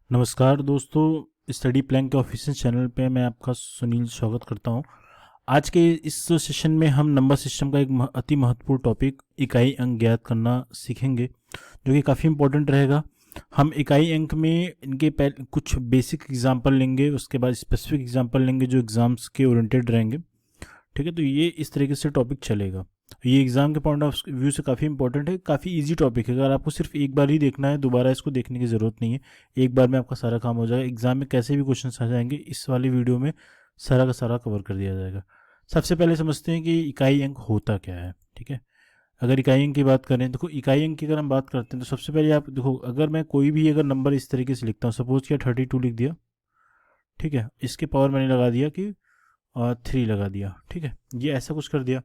नमस्कार दोस्तों, study plan के ऑफिशियल चैनल पे मैं आपका सुनील स्वागत करता हूं। आज के इस सेशन में हम नंबर सिस्टम का एक अति महत्वपूर्ण टॉपिक इकाई अंक ज्ञात करना सीखेंगे, जो कि काफ़ी इंपॉर्टेंट रहेगा। हम इकाई अंक में इनके पहले कुछ बेसिक एग्जांपल लेंगे, उसके बाद स्पेसिफिक एग्जांपल लेंगे जो एग्ज़ाम्स के ओरिएंटेड रहेंगे। ठीक है, तो ये इस तरीके से टॉपिक चलेगा। ये एग्ज़ाम के पॉइंट ऑफ व्यू से काफ़ी इंपॉर्टेंट है, काफ़ी इजी टॉपिक है। अगर आपको सिर्फ एक बार ही देखना है, दोबारा इसको देखने की ज़रूरत नहीं है। एक बार में आपका सारा काम हो जाएगा। एग्ज़ाम में कैसे भी क्वेश्चन आ जाएंगे, इस वाली वीडियो में सारा का सारा कवर कर दिया जाएगा। सबसे पहले समझते हैं कि इकाई अंक होता क्या है। ठीक है, अगर इकाई अंक की बात करें, देखो इकाई अंक की अगर हम बात करते हैं तो सबसे पहले आप देखो, अगर मैं कोई भी अगर नंबर इस तरीके से लिखता हूँ, सपोज किया 32 लिख दिया। ठीक है, इसके पावर मैंने लगा दिया कि 3 लगा दिया। ठीक है, ये ऐसा कुछ कर दिया।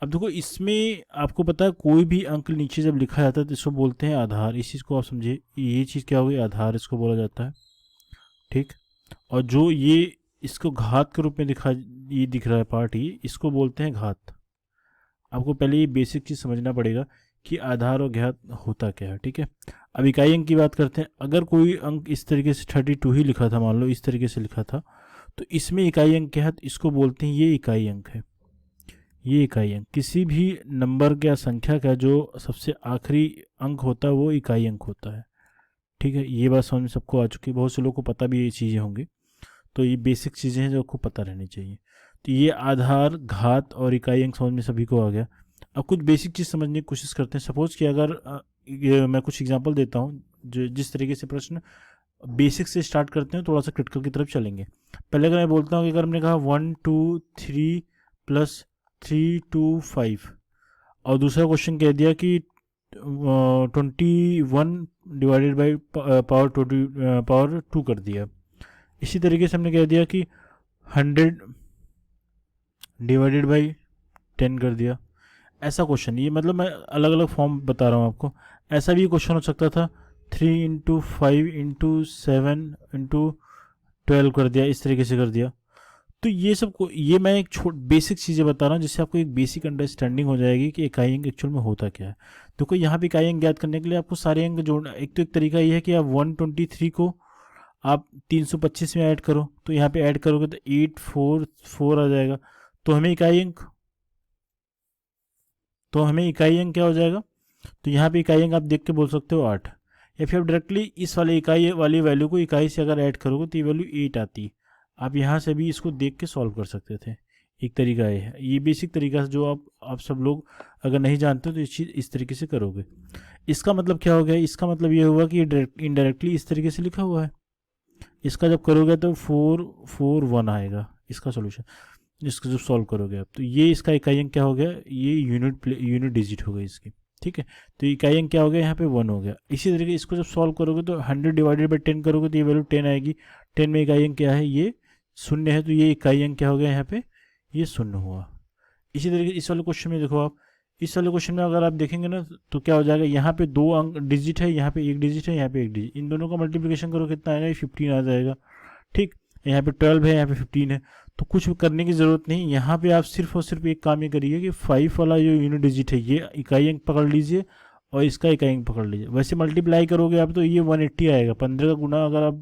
अब देखो, इसमें आपको पता है कोई भी अंक नीचे जब लिखा जाता है तो इसको बोलते हैं आधार। इस चीज़ को आप समझिए, ये चीज़ क्या होगी, आधार इसको बोला जाता है। ठीक, और जो ये इसको घात के रूप में ये दिख रहा है पार्ट, ये इसको बोलते हैं घात। आपको पहले ये बेसिक चीज़ समझना पड़ेगा कि आधार और घात होता क्या है। ठीक है, अब इकाई अंक की बात करते हैं। अगर कोई अंक इस तरीके से 32 ही लिखा था, मान लो इस तरीके से लिखा था, तो इसमें इकाई अंक क्या है, इसको बोलते हैं ये इकाई अंक है। ये इकाई अंक किसी भी नंबर का, संख्या का जो सबसे आखिरी अंक होता है वो इकाई अंक होता है। ठीक है, ये बात समझ में सबको आ चुकी है, बहुत से लोगों को पता भी ये चीज़ें होंगी। तो ये बेसिक चीज़ें हैं जो आपको पता रहनी चाहिए। तो ये आधार, घात और इकाई अंक समझ में सभी को आ गया। अब कुछ बेसिक चीज़ समझने की कोशिश करते हैं। सपोज कि अगर मैं कुछ एग्जांपल देता हूँ, जो जिस तरीके से प्रश्न बेसिक से स्टार्ट करते हैं, थोड़ा सा क्रिटिकल की तरफ चलेंगे। पहले अगर मैं बोलता हूँ कि अगर हमने कहा 1 2 3 प्लस 3 2 5, और दूसरा क्वेश्चन कह दिया कि 21 डिवाइडेड बाई पावर 2 कर दिया। इसी तरीके से हमने कह दिया कि 100 डिवाइडेड बाई 10 कर दिया। ऐसा क्वेश्चन, ये मतलब मैं अलग अलग फॉर्म बता रहा हूँ आपको। ऐसा भी क्वेश्चन हो सकता था, 3 इंटू 5 इंटू 7 इंटू 12 कर दिया, इस तरीके से कर दिया। तो ये सब को, ये मैं एक बेसिक चीज़ें बता रहा हूँ जिससे आपको एक बेसिक अंडरस्टैंडिंग हो जाएगी कि इकाई अंक एक्चुअल में होता क्या है। देखो, यहाँ पे इकाई अंक ज्ञात करने के लिए आपको सारे अंक जोड़ना। एक तो एक तरीका ये है कि आप 123 को आप 325 में ऐड करो, तो यहाँ पे ऐड करोगे तो 844 आ जाएगा। तो हमें इकाई अंक क्या हो जाएगा, तो यहाँ पे इकाई अंक आप देख के बोल सकते हो 8। या फिर आप डायरेक्टली इस वाले इकाई वाली वैल्यू को इकाई से अगर ऐड करोगे तो ये वैल्यू 8 आती। आप यहाँ से भी इसको देख के सॉल्व कर सकते थे। एक तरीका है ये, बेसिक तरीका से जो आप सब लोग अगर नहीं जानते तो इस चीज़ इस तरीके से करोगे। इसका मतलब क्या हो गया, इसका मतलब ये हुआ कि ये इनडायरेक्टली इस तरीके से लिखा हुआ है। इसका जब करोगे तो 441 आएगा इसका सोल्यूशन, इसको जब सॉल्व करोगे आप, तो ये इसका इकाई अंक क्या हो गया, ये यूनिट डिजिट हो गई इसकी। ठीक है, तो इकाई अंक क्या हो गया, यहाँ पे 1 हो गया। इसी तरीके इसको जब सॉल्व करोगे तो 100 डिवाइडेड बाई 10 करोगे तो ये वैल्यू 10 आएगी। 10 में इकाई अंक क्या है, ये शून्य है, तो ये इकाई अंक क्या हो गया यहाँ पे, ये शून्य हुआ। इसी तरीके इस वाले क्वेश्चन में देखो आप, इस वाले क्वेश्चन में अगर आप देखेंगे ना तो क्या हो जाएगा, यहाँ पे 2 अंक डिजिट है, यहाँ पे 1 डिजिट है, यहाँ पे 1 डिजिट, इन दोनों का मल्टीप्लिकेशन करो कितना आएगा, 15 आ जाएगा। ठीक, यहाँ पे 12 है, यहाँ पे 15 है। तो कुछ करने की ज़रूरत नहीं, यहाँ पे आप सिर्फ और सिर्फ एक काम ये करिए कि 5 वाला जो यूनिट डिजिट है ये इकाई अंक पकड़ लीजिए और इसका इकाई अंक पकड़ लीजिए। वैसे मल्टीप्लाई करोगे आप तो ये 180 आएगा। 15 का गुना अगर आप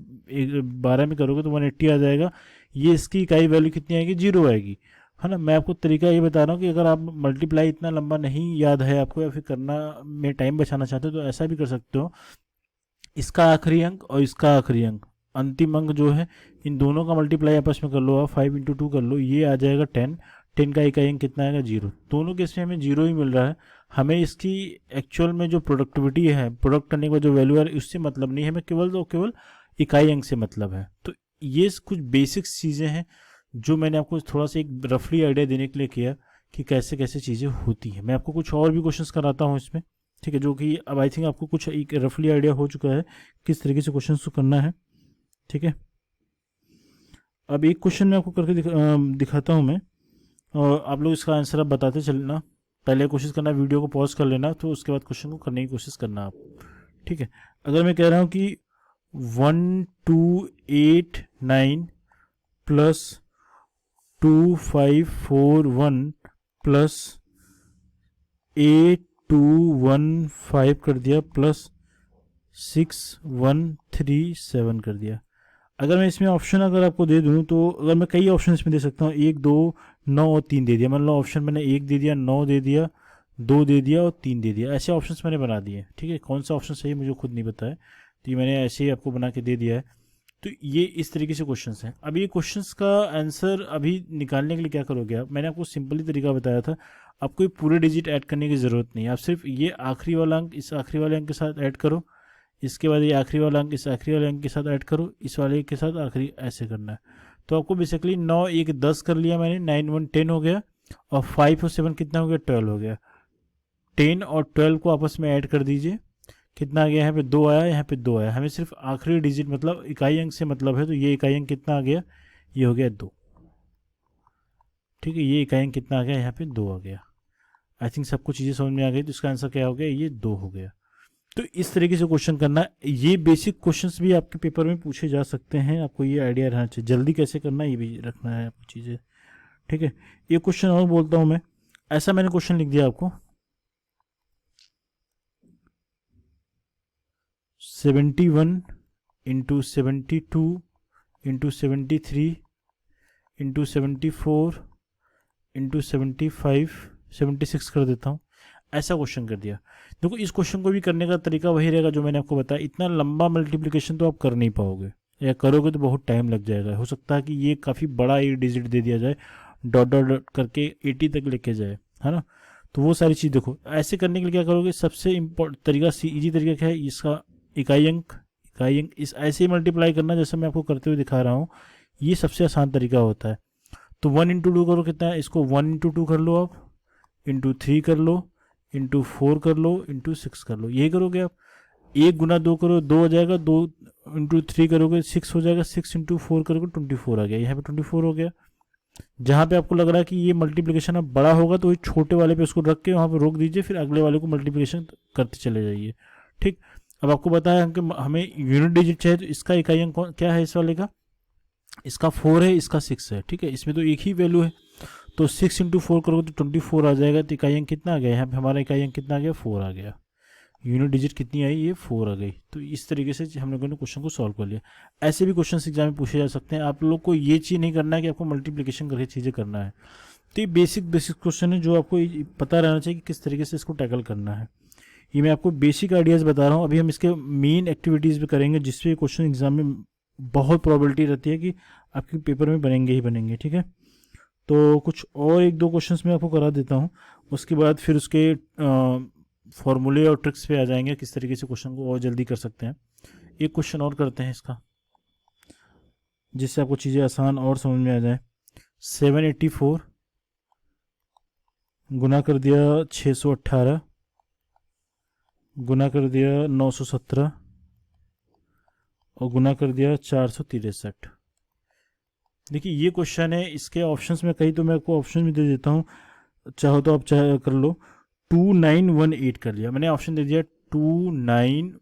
12 में करोगे तो 180 आ जाएगा। ये इसकी इकाई वैल्यू कितनी आएगी, 0 आएगी, है ना। मैं आपको तरीका ये बता रहा हूँ कि अगर आप मल्टीप्लाई इतना लंबा नहीं याद है आपको, या फिर करना में टाइम बचाना चाहते हो तो ऐसा भी कर सकते हो। इसका आखिरी अंक और इसका आखिरी अंक, अंतिम अंक जो है, इन दोनों का मल्टीप्लाई आपस में कर लो आप, 5 इंटू 2 कर लो, ये आ जाएगा 10। 10 का इकाई अंक कितना आएगा, 0। दोनों केस में हमें 0 ही मिल रहा है। हमें इसकी एक्चुअल में जो प्रोडक्टिविटी है, प्रोडक्ट करने का जो वैल्यू है, उससे मतलब नहीं है, हमें केवल इकाई अंक से मतलब है। तो ये कुछ बेसिक चीज़ें हैं जो मैंने आपको थोड़ा सा एक रफली आइडिया देने के लिए किया कि कैसे कैसे चीज़ें होती हैं। मैं आपको कुछ और भी क्वेश्चंस कराता हूँ इसमें, ठीक है, जो कि अब आई थिंक आपको कुछ एक रफली आइडिया हो चुका है किस तरीके से क्वेश्चन को करना है। ठीक है, अब एक क्वेश्चन मैं आपको करके दिखाता हूँ मैं, और आप लोग इसका आंसर आप बताते चलना। पहले कोशिश करना, वीडियो को पॉज कर लेना, तो उसके बाद क्वेश्चन को करने की कोशिश करना आप। ठीक है, अगर मैं कह रहा हूँ कि 1289 प्लस 2541 प्लस 8215 कर दिया प्लस 6137 कर दिया। अगर मैं इसमें ऑप्शन अगर आपको दे दूं तो अगर मैं कई ऑप्शन इसमें दे सकता हूँ, 1 2 9 और 3 दे दिया। मान लो ऑप्शन मैंने 1 दे दिया, 9 दे दिया, 2 दे दिया और 3 दे दिया। ऐसे ऑप्शंस मैंने बना दिए। ठीक है, कौन सा ऑप्शन सही है मुझे खुद नहीं पता है, तो ये मैंने ऐसे ही आपको बना के दे दिया है। तो ये इस तरीके से क्वेश्चंस हैं। अब ये क्वेश्चंस का आंसर अभी निकालने के लिए क्या करोगे आप, मैंने आपको सिंपली तरीका बताया था। आपको ये पूरे डिजिट ऐड करने की ज़रूरत नहीं है। आप सिर्फ ये आखिरी वाला अंक इस आखिरी वाले अंक के साथ ऐड करो, इसके बाद ये आखिरी वाला अंक इस आखिरी वाले अंक के साथ ऐड करो, इस वाले के साथ आखिरी, ऐसे करना है। तो आपको बेसिकली 9 1 10 कर लिया मैंने, 9 1 10 हो गया, और 5 और 7 कितना हो गया, 12 हो गया। 10 और 12 को आपस में ऐड कर दीजिए, कितना आ गया, यहाँ पे 2 आया, यहाँ पे 2 आया। हमें सिर्फ आखिरी डिजिट मतलब इकाई अंक से मतलब है, तो ये इकाई अंक कितना आ गया, ये हो गया 2। ठीक है, ये इकाई अंक कितना आ गया, यहाँ पे 2 आ गया। आई थिंक सबको चीज़ें समझ में आ गई। तो इसका आंसर क्या हो गया, ये 2 हो गया। तो इस तरीके से क्वेश्चन करना है। ये बेसिक क्वेश्चंस भी आपके पेपर में पूछे जा सकते हैं, आपको ये आइडिया रहना चाहिए। जल्दी कैसे करना है ये भी रखना है आपको चीज़ें। ठीक है, ये क्वेश्चन और बोलता हूँ मैं, ऐसा मैंने क्वेश्चन लिख दिया आपको, 71 इंटू 72 इंटू 73 इंटू 74 इंटू 75 76 कर देता हूँ। ऐसा क्वेश्चन कर दिया। देखो इस क्वेश्चन को भी करने का तरीका वही रहेगा जो मैंने आपको बताया। इतना लंबा मल्टीप्लिकेशन तो आप कर नहीं पाओगे, या करोगे तो बहुत टाइम लग जाएगा। हो सकता है कि ये काफ़ी बड़ा एक डिजिट दे दिया जाए, डॉट डॉट डॉट करके 80 तक लेके जाए, है ना। तो वो सारी चीज़ देखो, ऐसे करने के लिए क्या करोगे, सबसे इम्पोर्टेंट तरीका इजी तरीका क्या है, इसका इकाई अंक इस ऐसे ही मल्टीप्लाई करना जैसे मैं आपको करते हुए दिखा रहा हूँ। ये सबसे आसान तरीका होता है। तो 1 इंटू 2 करो, कितना है, इसको 1 इंटू 2 कर लो आप, इंटू 3 कर लो, इंटू 4 कर लो, इंटू 6 कर लो। यही करोगे आप। 1 गुना 2 करो, 2 हो जाएगा, 2 इंटू 3 करोगे 6 हो जाएगा, 6 इंटू 4 करोगे 24 आ गया। यहाँ पे 24 हो गया। जहाँ पे आपको लग रहा है कि ये मल्टीप्लिकेशन अब बड़ा होगा तो ये छोटे वाले पे उसको रख के वहाँ पे रोक दीजिए, फिर अगले वाले को मल्टीप्लिकेशन करते चले जाइए। ठीक, अब आपको बताया कि हमें यूनिट डिजिट चाहिए, तो इसका इकाई अंक क्या है इस वाले का, इसका 4 है, इसका 6 है। ठीक है, इसमें तो एक ही वैल्यू है, तो 6 इंटू 4 करोगे तो 24 आ जाएगा। तो इकाई अंक कितना आ गया, यहाँ पे हमारा इकाई अंक कितना आ गया, 4 आ गया। यूनिट डिजिट कितनी आई, ये 4 आ गई। तो इस तरीके से हम लोगों ने क्वेश्चन को सॉल्व कर लिया। ऐसे भी क्वेश्चन एग्जाम में पूछे जा सकते हैं। आप लोग को ये चीज़ नहीं करना है कि आपको मल्टीप्लिकेशन करके चीज़ें करना है। तो ये बेसिक क्वेश्चन है जो आपको पता रहना चाहिए कि किस तरीके से इसको टैकल करना है। ये मैं आपको बेसिक आइडियाज़ बता रहा हूँ। अभी हम इसके मेन एक्टिविटीज़ भी करेंगे, जिससे क्वेश्चन एग्जाम में बहुत प्रोबेबिलिटी रहती है कि आपके पेपर में बनेंगे ही बनेंगे। ठीक है, तो कुछ और 1-2 क्वेश्चंस मैं आपको करा देता हूँ, उसके बाद फिर उसके फॉर्मूले और ट्रिक्स पे आ जाएंगे, किस तरीके से क्वेश्चन को और जल्दी कर सकते हैं। एक क्वेश्चन और करते हैं इसका, जिससे आपको चीज़ें आसान और समझ में आ जाए। 784 गुना कर दिया 618, गुना कर दिया 917 और गुना कर दिया 463। देखिए ये क्वेश्चन है, इसके ऑप्शंस में कई तो मैं आपको ऑप्शन भी दे देता हूँ, चाहो तो आप चाहे कर लो। 2918 कर लिया मैंने, ऑप्शन दे दिया 2 9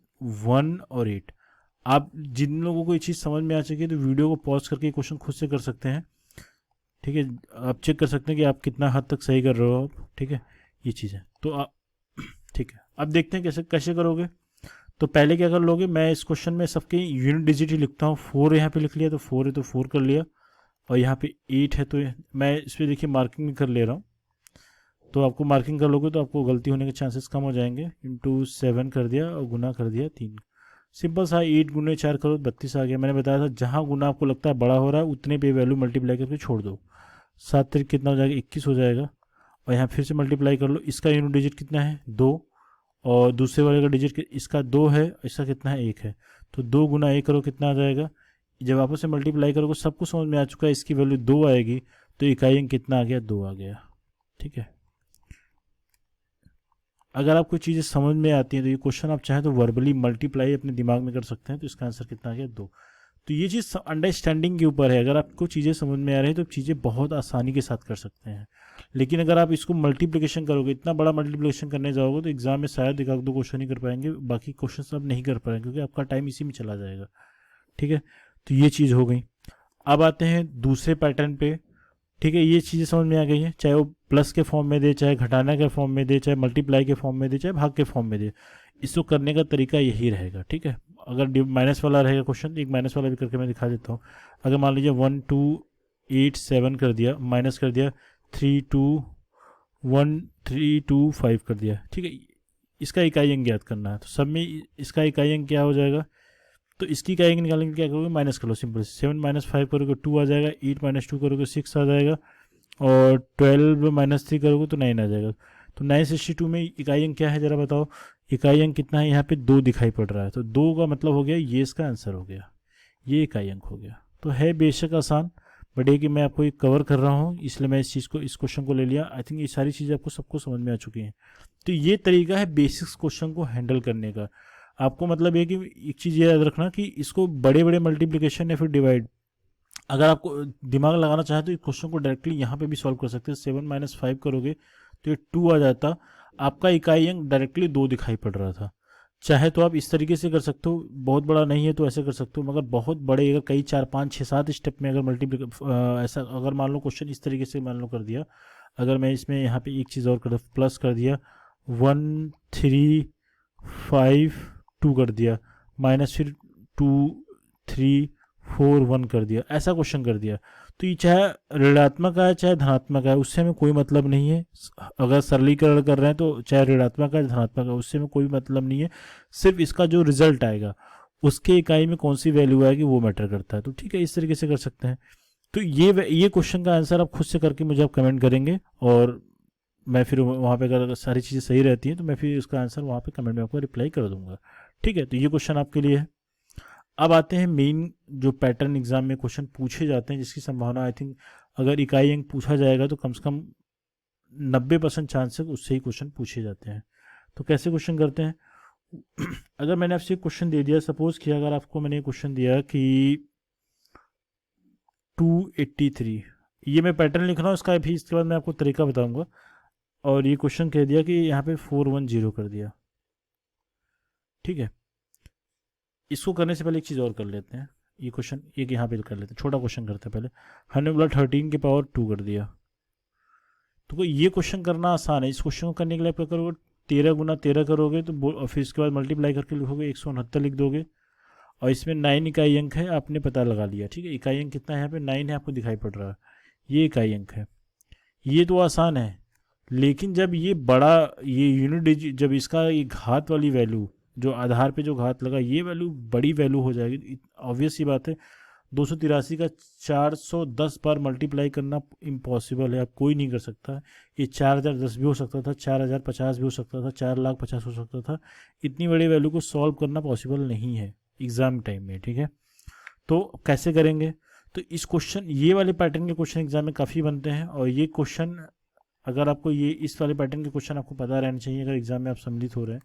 1 और 8। आप जिन लोगों को ये चीज़ समझ में आ सके तो वीडियो को पॉज करके क्वेश्चन खुद से कर सकते हैं। ठीक है, आप चेक कर सकते हैं कि आप कितना हद तक सही कर रहे हो आप। ठीक है, ये चीज़ है। तो आप ठीक है, अब देखते हैं कैसे कैसे करोगे। तो पहले क्या कर लोगे, मैं इस क्वेश्चन में सबके यूनिट डिजिट ही लिखता हूँ। 4 यहाँ पे लिख लिया, तो 4 है तो 4 कर लिया, और यहाँ पे 8 है तो मैं इस पर देखिए मार्किंग भी कर ले रहा हूँ। तो आपको मार्किंग कर लोगे तो आपको गलती होने के चांसेस कम हो जाएंगे। इंटू 7 कर दिया और गुना कर दिया 3। सिंपल सा, 8 गुने 4 करो 32 आ गया। मैंने बताया था जहाँ गुना आपको लगता है बड़ा हो रहा है उतने पे वैल्यू मल्टीप्लाई करके छोड़ दो। 7 तरीक कितना हो जाएगा, 21 हो जाएगा। और यहाँ फिर से मल्टीप्लाई कर लो। इसका यूनिट डिजिट कितना है, 2, और दूसरे वाले का डिजिट इसका 2 है, इसका कितना है, 1 है। तो 2 गुना 1 करो, कितना आ जाएगा। जब आपस से मल्टीप्लाई करोगे सबको समझ में आ चुका है, इसकी वैल्यू 2 आएगी, तो इकाई अंक कितना आ गया, 2 आ गया। ठीक है, अगर आपको चीज़ें समझ में आती हैं तो ये क्वेश्चन आप चाहें तो वर्बली मल्टीप्लाई अपने दिमाग में कर सकते हैं। तो इसका आंसर कितना आ गया, 2। तो ये चीज़ अंडरस्टैंडिंग के ऊपर है। अगर आपको चीज़ें समझ में आ रही है तो चीज़ें बहुत आसानी के साथ कर सकते हैं। लेकिन अगर आप इसको मल्टीप्लिकेशन करोगे, इतना बड़ा मल्टीप्लिकेशन करने जाओगे तो एग्जाम में शायद 1-2 क्वेश्चन ही कर पाएंगे, बाकी क्वेश्चन आप नहीं कर पाएंगे क्योंकि आपका टाइम इसी में चला जाएगा। ठीक है, तो ये चीज़ हो गई। अब आते हैं दूसरे पैटर्न पे। ठीक है, ये चीज़ें समझ में आ गई हैं, चाहे वो प्लस के फॉर्म में दे, चाहे घटाना के फॉर्म में दे, चाहे मल्टीप्लाई के फॉर्म में दे, चाहे भाग के फॉर्म में दे। इसको करने का तरीका यही रहेगा, ठीक है। अगर माइनस वाला रहेगा क्वेश्चन, एक माइनस वाला भी करके मैं दिखा देता हूँ। अगर मान लीजिए 1287 कर दिया, माइनस कर दिया 321,325 कर दिया, ठीक है। इसका इकाई अंक ज्ञात करना है, तो सब में इसका इकाई अंक क्या हो जाएगा, तो इसकी इकाई अंक निकालने के लिए क्या करोगे, माइनस कर लो सिंपल। 7 माइनस 5 करोगे 2 आ जाएगा, 8 माइनस 2 करोगे 6 आ जाएगा, और 12 माइनस 3 करोगे तो 9 आ जाएगा। तो 962 में इकाई अंक क्या है ज़रा बताओ, इकाई अंक कितना है, यहाँ पे 2 दिखाई पड़ रहा है, तो 2 का मतलब हो गया ये, इसका आंसर हो गया, ये इकाई अंक हो गया। तो है बेशक आसान, बट ये कि मैं आपको ये कवर कर रहा हूँ, इसलिए मैं इस चीज़ को, इस क्वेश्चन को ले लिया। आई थिंक ये सारी चीज़ें आपको सबको समझ में आ चुकी हैं। तो ये तरीका है बेसिक्स क्वेश्चन को हैंडल करने का। आपको मतलब ये कि एक चीज़ ये याद रखना कि इसको बड़े बड़े मल्टीप्लिकेशन या फिर डिवाइड, अगर आपको दिमाग लगाना चाहे तो इस क्वेश्चन को डायरेक्टली यहाँ पे भी सॉल्व कर सकते हैं। 7 माइनस 5 करोगे तो ये 2 आ जाता, आपका इकाई अंक डायरेक्टली 2 दिखाई पड़ रहा था। चाहे तो आप इस तरीके से कर सकते हो, बहुत बड़ा नहीं है तो ऐसे कर सकते हो, मगर बहुत बड़े अगर कई 4 5 6 7 स्टेप में अगर ऐसा अगर मान लो क्वेश्चन इस तरीके से मान लो कर दिया, अगर मैं इसमें यहाँ पे एक चीज़ और कर प्लस कर दिया 1 3 5 2 कर दिया, माइनस फिर 2 3 4 1 कर दिया, ऐसा क्वेश्चन कर दिया, तो ये चाहे ऋणात्मक है चाहे धनात्मक है उससे हमें कोई मतलब नहीं है। अगर सरलीकरण कर रहे हैं तो चाहे ऋणात्मक है धनात्मक है उससे हमें कोई मतलब नहीं है, सिर्फ इसका जो रिजल्ट आएगा उसके इकाई में कौन सी वैल्यू आएगी वो मैटर करता है। तो ठीक है, इस तरीके से कर सकते हैं। तो ये क्वेश्चन का आंसर आप खुद से करके मुझे आप कमेंट करेंगे, और मैं फिर वहाँ पे अगर सारी चीज़ें सही रहती हैं तो मैं फिर इसका आंसर वहाँ पे कमेंट में आपको रिप्लाई कर दूंगा। ठीक है, तो ये क्वेश्चन आपके लिए है। अब आते हैं मेन जो पैटर्न एग्जाम में क्वेश्चन पूछे जाते हैं, जिसकी संभावना आई थिंक अगर इकाई अंक पूछा जाएगा तो कम से कम 90% चांस है उससे ही क्वेश्चन पूछे जाते हैं। तो कैसे क्वेश्चन करते हैं, अगर मैंने आपसे क्वेश्चन दे दिया, सपोज किया अगर आपको मैंने क्वेश्चन दिया कि 283, ये मैं पैटर्न लिख रहा हूँ इसका भी, इसके बाद मैं आपको तरीका बताऊंगा, और ये क्वेश्चन कह दिया कि यहाँ पे 410 कर दिया। ठीक है, इसको करने से पहले एक चीज़ और कर लेते हैं, ये क्वेश्चन एक यहाँ पे कर लेते हैं, छोटा क्वेश्चन करते हैं पहले। हमने बोला 13 की पावर 2 कर दिया, तो ये क्वेश्चन करना आसान है। इस क्वेश्चन को करने के लिए आप क्या करोगे, 13 गुना 13 करोगे तो फिर इसके बाद मल्टीप्लाई करके लिखोगे 169 लिख दोगे, और इसमें 9 इकाई अंक है, आपने पता लगा लिया। ठीक है, इकाई अंक कितना है यहाँ पे 9 है, आपको दिखाई पड़ रहा है, ये इकाई अंक है। ये तो आसान है, लेकिन जब ये बड़ा ये यूनिट डिजिट, जब इसका ये घात वाली वैल्यू जो आधार पे जो घात लगा, ये वैल्यू बड़ी वैल्यू हो जाएगी, ऑब्वियस सी बात है। 283 का 410 बार मल्टीप्लाई करना इम्पॉसिबल है, अब कोई नहीं कर सकता। ये 4010 भी हो सकता था, 4050 भी हो सकता था, 4,50,000 हो सकता था। इतनी बड़ी वैल्यू को सॉल्व करना पॉसिबल नहीं है एग्ज़ाम टाइम में। ठीक है, तो कैसे करेंगे, तो इस क्वेश्चन ये वाले पैटर्न के क्वेश्चन एग्जाम में काफ़ी बनते हैं, और ये क्वेश्चन अगर आपको ये इस वाले पैटर्न के क्वेश्चन आपको पता रहना चाहिए अगर एग्जाम में आप सम्मिलित हो रहे हैं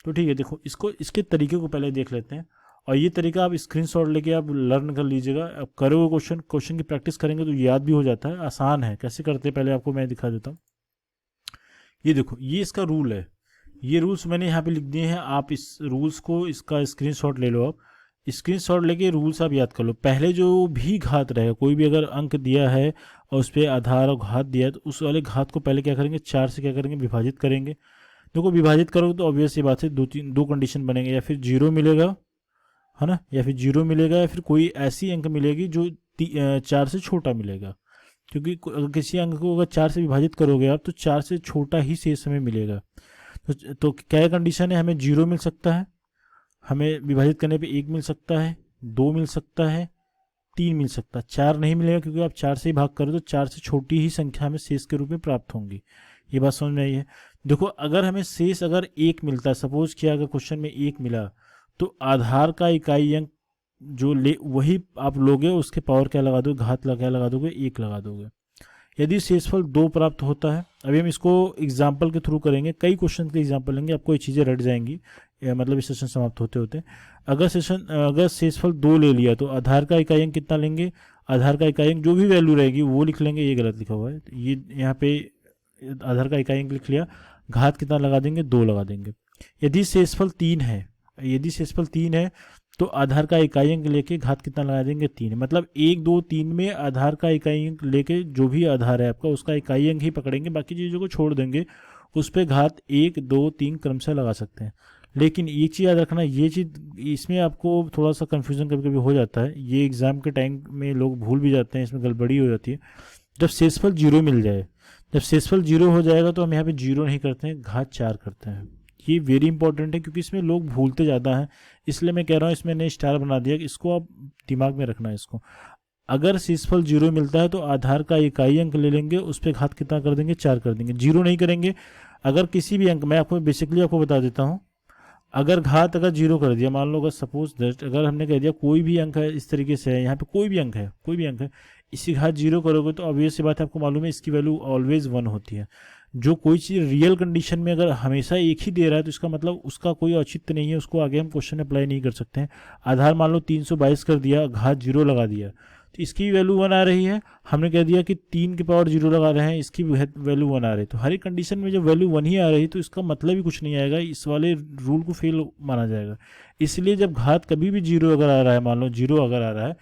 तो। ठीक है, देखो इसको, इसके तरीके को पहले देख लेते हैं, और ये तरीका आप स्क्रीनशॉट लेके आप लर्न कर लीजिएगा। अब करोगे क्वेश्चन की प्रैक्टिस करेंगे तो याद भी हो जाता है, आसान है। कैसे करते हैं पहले आपको मैं दिखा देता हूँ। ये देखो, ये इसका रूल है, ये रूल्स मैंने यहाँ पे लिख दिए हैं, आप इस रूल्स को, इसका स्क्रीनशॉट ले लो। आप स्क्रीनशॉट लेके रूल्स आप याद कर लो। पहले जो भी घात रहेगा, कोई भी अगर अंक दिया है और उस पर आधार और घात दिया है, तो उस वाले घात को पहले क्या करेंगे, 4 से क्या करेंगे, विभाजित करेंगे। देखो विभाजित करोगे तो ऑब्वियस ये बात है, दो कंडीशन बनेंगे, या फिर 0 मिलेगा, है ना, या फिर 0 मिलेगा, या फिर कोई ऐसी अंक मिलेगी जो 4 से छोटा मिलेगा। क्योंकि अगर किसी अंक को अगर 4 से विभाजित करोगे आप तो 4 से छोटा ही शेष हमें मिलेगा। तो क्या कंडीशन है, हमें 0 मिल सकता है, हमें विभाजित करने पे 1 मिल सकता है, 2 मिल सकता है, 3 मिल सकता है, 4 नहीं मिलेगा, क्योंकि आप 4 से ही भाग करो तो 4 से छोटी ही संख्या हमें शेष के रूप में प्राप्त होंगी। ये बात समझ में आई है। देखो अगर हमें शेष अगर 1 मिलता है, सपोज किया अगर क्वेश्चन में 1 मिला, तो आधार का इकाई अंक जो ले वही आप लोगे, उसके पावर क्या लगा दोगे, घात क्या लगा दोगे, 1 लगा दोगे। यदि शेषफल 2 प्राप्त होता है, अभी हम इसको एग्जाम्पल के थ्रू करेंगे, कई क्वेश्चन के एग्जाम्पल लेंगे, आपको ये चीज़ें रट जाएंगी, मतलब इस सेशन समाप्त होते होते। अगर शेषफल 2 ले लिया तो आधार का इकाई अंक कितना लेंगे, आधार का इकाई अंक जो भी वैल्यू रहेगी वो लिख लेंगे, ये गलत लिखा हुआ है, ये यहाँ पे आधार का इकाई अंक लिख लिया, घात कितना लगा देंगे, 2 लगा देंगे। यदि शेषफल 3 है, यदि शेषफल 3 है तो आधार का इकाई अंक लेके घात कितना लगा देंगे, 3। मतलब 1 2 3 में आधार का इकाई अंक लेके जो भी आधार है आपका उसका इकाई अंक ही पकड़ेंगे, बाकी चीज़ों को छोड़ देंगे, उस पर घात 1 2 3 क्रम से लगा सकते हैं। लेकिन ये चीज़ याद रखना, ये चीज़ इसमें आपको थोड़ा सा कन्फ्यूज़न कभी कभी हो जाता है, ये एग्ज़ाम के टाइम में लोग भूल भी जाते हैं, इसमें गड़बड़ी हो जाती है। जब शेषफल जीरो मिल जाए, जब शेषफल जीरो हो जाएगा तो हम यहाँ पे जीरो नहीं करते हैं, घात 4 करते हैं। ये वेरी इंपॉर्टेंट है क्योंकि इसमें लोग भूलते ज़्यादा हैं, इसलिए मैं कह रहा हूँ इसमें ने स्टार बना दिया कि इसको आप दिमाग में रखना है इसको। अगर शेषफल जीरो मिलता है तो आधार का इकाई अंक ले लेंगे, उस पर घात कितना कर देंगे, 4 कर देंगे, जीरो नहीं करेंगे। अगर किसी भी अंक, मैं आपको बेसिकली आपको बता देता हूँ, अगर घात अगर जीरो कर दिया, मान लो अगर सपोज दैट अगर हमने कह दिया कोई भी अंक है इस तरीके से है, यहाँ पे कोई भी अंक है, कोई भी अंक है, इसी घात जीरो करोगे तो ऑब्वियस सी बात है, आपको मालूम है इसकी वैल्यू ऑलवेज 1 होती है। जो कोई चीज़ रियल कंडीशन में अगर हमेशा एक ही दे रहा है तो इसका मतलब उसका कोई औचित्य नहीं है, उसको आगे हम क्वेश्चन अप्लाई नहीं कर सकते हैं। आधार मान लो 322 कर दिया, घात जीरो लगा दिया, तो इसकी वैल्यू 1 आ रही है। हमने कह दिया कि 3 की पावर जीरो लगा रहे हैं, इसकी वैल्यू 1 आ रही है। तो हर एक कंडीशन में जब वैल्यू 1 ही आ रही तो इसका मतलब ही कुछ नहीं आएगा, इस वाले रूल को फेल माना जाएगा। इसलिए जब घात कभी भी जीरो अगर आ रहा है, मान लो जीरो अगर आ रहा है,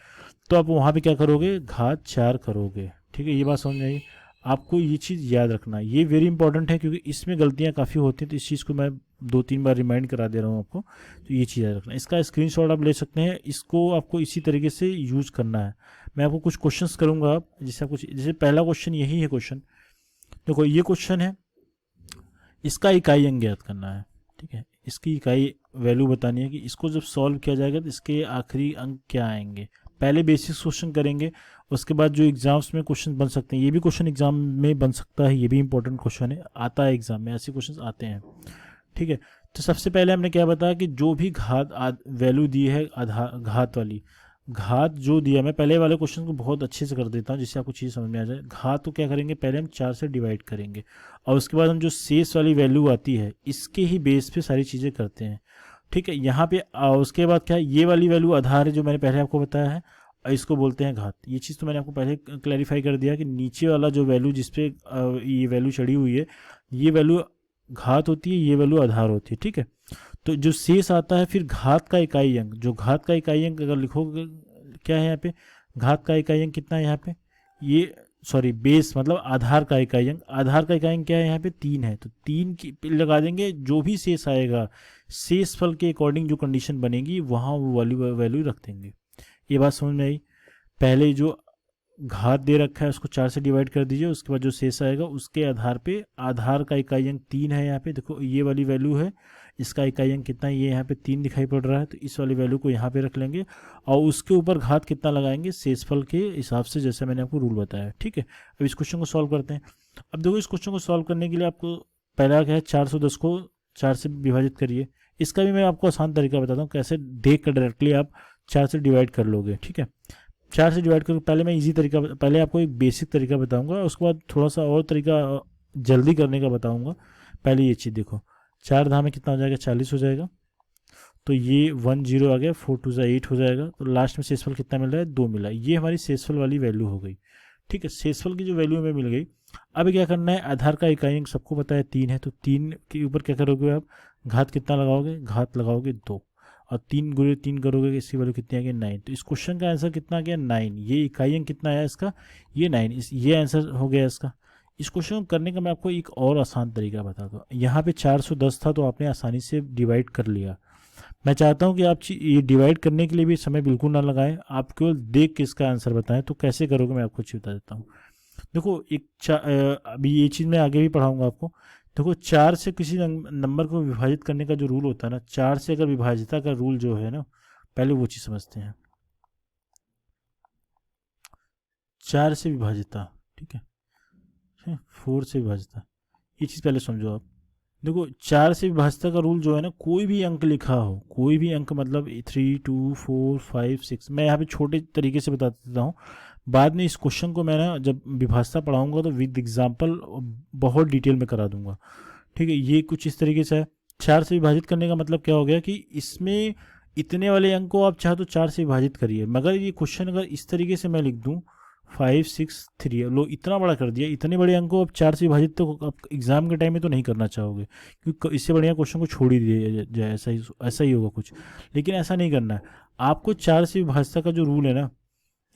तो आप वहाँ पे क्या करोगे, घात 4 करोगे। ठीक है, ये बात समझ में आई। आपको ये चीज़ याद रखना है, ये वेरी इंपॉर्टेंट है क्योंकि इसमें गलतियाँ काफ़ी होती हैं, तो इस चीज़ को मैं 2-3 बार रिमाइंड करा दे रहा हूँ आपको। तो ये चीज़ याद रखना, इसका स्क्रीनशॉट आप ले सकते हैं, इसको आपको इसी तरीके से यूज करना है। मैं आपको कुछ क्वेश्चंस करूँगा, आप जैसे आपको, जैसे पहला क्वेश्चन यही है क्वेश्चन, देखो ये क्वेश्चन है, इसका इकाई अंक ज्ञात करना है। ठीक है, इसकी इकाई वैल्यू बतानी है कि इसको जब सॉल्व किया जाएगा तो इसके आखिरी अंक क्या आएंगे। पहले बेसिक क्वेश्चन करेंगे, उसके बाद जो एग्जाम्स में क्वेश्चन बन सकते हैं, ये भी क्वेश्चन एग्जाम में बन सकता है, ये भी इंपॉर्टेंट क्वेश्चन है, आता है एग्जाम में, ऐसे क्वेश्चन आते हैं। ठीक है, तो सबसे पहले हमने क्या बताया कि जो भी घात वैल्यू दी है, आधार घात वाली, घात जो दिया, मैं पहले वाले क्वेश्चन को बहुत अच्छे से कर देता हूँ जिससे आपको चीज़ समझ में आ जाए। घात को क्या करेंगे, पहले हम 4 से डिवाइड करेंगे और उसके बाद हम जो शेष वाली वैल्यू आती है इसके ही बेस पे सारी चीज़ें करते हैं। ठीक है, यहाँ पे उसके बाद क्या है, ये वाली वैल्यू आधार है जो मैंने पहले आपको बताया है, और इसको बोलते हैं घात। ये चीज़ तो मैंने आपको पहले क्लैरिफाई कर दिया कि नीचे वाला जो वैल्यू जिसपे ये वैल्यू चढ़ी हुई है, ये वैल्यू घात होती है, ये वैल्यू आधार होती है। ठीक है, तो जो शेष आता है फिर घात का इकाई अंक, जो घात का इकाई अंक अगर लिखोगे क्या है यहाँ पे, घात का इकाई अंक कितना है यहाँ पे, ये सॉरी बेस मतलब आधार का इकाई अंक, आधार का इकाई अंक क्या है यहाँ पे 3 है, तो 3 की लगा देंगे, जो भी शेष आएगा शेष फल के अकॉर्डिंग जो कंडीशन बनेगी वहाँ वो वैल्यू रख देंगे। ये बात समझ में आई। पहले जो घात दे रखा है उसको 4 से डिवाइड कर दीजिए, उसके बाद जो शेष आएगा उसके आधार पे, आधार का इकाई अंक 3 है यहाँ पे, देखो ये वाली वैल्यू है, इसका इकाई अंक कितना है, ये यहाँ पे 3 दिखाई पड़ रहा है, तो इस वाली वैल्यू को यहाँ पे रख लेंगे और उसके ऊपर घात कितना लगाएंगे शेषफल के हिसाब से, जैसे मैंने आपको रूल बताया। ठीक है, अब इस क्वेश्चन को सॉल्व करते हैं। अब देखो इस क्वेश्चन को सॉल्व करने के लिए आपको पहला क्या है, 410 को 4 से विभाजित करिए। इसका भी मैं आपको आसान तरीका बताता हूँ कैसे देख कर डायरेक्टली आप 4 से डिवाइड कर लोगे। ठीक है, 4 से डिवाइड करके पहले मैं इजी तरीका, पहले आपको एक बेसिक तरीका बताऊंगा, उसके बाद थोड़ा सा और तरीका जल्दी करने का बताऊंगा। पहले ये चीज़ देखो, 4 धाम में कितना हो जाएगा, 40 हो जाएगा, तो ये 1 0 आ गया, 4 2 8 हो जाएगा, तो लास्ट में शेषफल कितना मिल रहा है, 2 मिला। ये हमारी शेषफल वाली वैल्यू हो गई। ठीक है, शेषफल की जो वैल्यू हमें मिल गई, अब क्या करना है, आधार का इकाई अंक सबको पता है 3 है, तो 3 के ऊपर क्या करोगे आप, घात कितना लगाओगे, घात लगाओगे 2, और 3 गुणे 3 करोगे, इसकी वैल्यू कितनी आ गई 9। तो इस क्वेश्चन का आंसर कितना आ गया 9। ये इकाई अंक कितना आया इसका, ये 9, ये आंसर हो गया इसका। इस क्वेश्चन को करने का मैं आपको एक और आसान तरीका बताता हूँ। यहाँ पे 410 था तो आपने आसानी से डिवाइड कर लिया। मैं चाहता हूँ कि आप ये डिवाइड करने के लिए भी समय बिल्कुल ना लगाएं, आप केवल देख के इसका आंसर बताएं। तो कैसे करोगे मैं आपको बता देता हूँ। देखो अभी ये चीज़ मैं आगे भी पढ़ाऊँगा आपको। देखो 4 से किसी नंबर को विभाजित करने का जो रूल होता है ना, 4 से अगर विभाजिता का रूल जो है ना, पहले वो चीज़ समझते हैं। 4 से विभाजिता, ठीक है, 4 से विभाजिता, ये चीज़ पहले समझो आप। देखो 4 से विभाजिता का रूल जो है ना, कोई भी अंक लिखा हो, कोई भी अंक मतलब 3 2 4 5 6, मैं यहाँ पे छोटे तरीके से बता देता हूँ। बाद में इस क्वेश्चन को मैं ना जब विभाजिता पढ़ाऊंगा तो विद एग्जाम्पल बहुत डिटेल में करा दूंगा। ठीक है, ये कुछ इस तरीके से है। 4 से विभाजित करने का मतलब क्या हो गया कि इसमें इतने वाले अंक को आप चाहे तो 4 से विभाजित करिए, मगर ये क्वेश्चन अगर इस तरीके से मैं लिख दूँ 5 6 3, लो इतना बड़ा कर दिया, इतने बड़े अंक को आप 4 से विभाजित तो आप एग्जाम के टाइम में तो नहीं करना चाहोगे, क्योंकि इससे बढ़िया क्वेश्चन को छोड़ ही दिया जाए, ऐसा ही होगा कुछ। लेकिन ऐसा नहीं करना है आपको। 4 से विभाजिता का जो रूल है ना,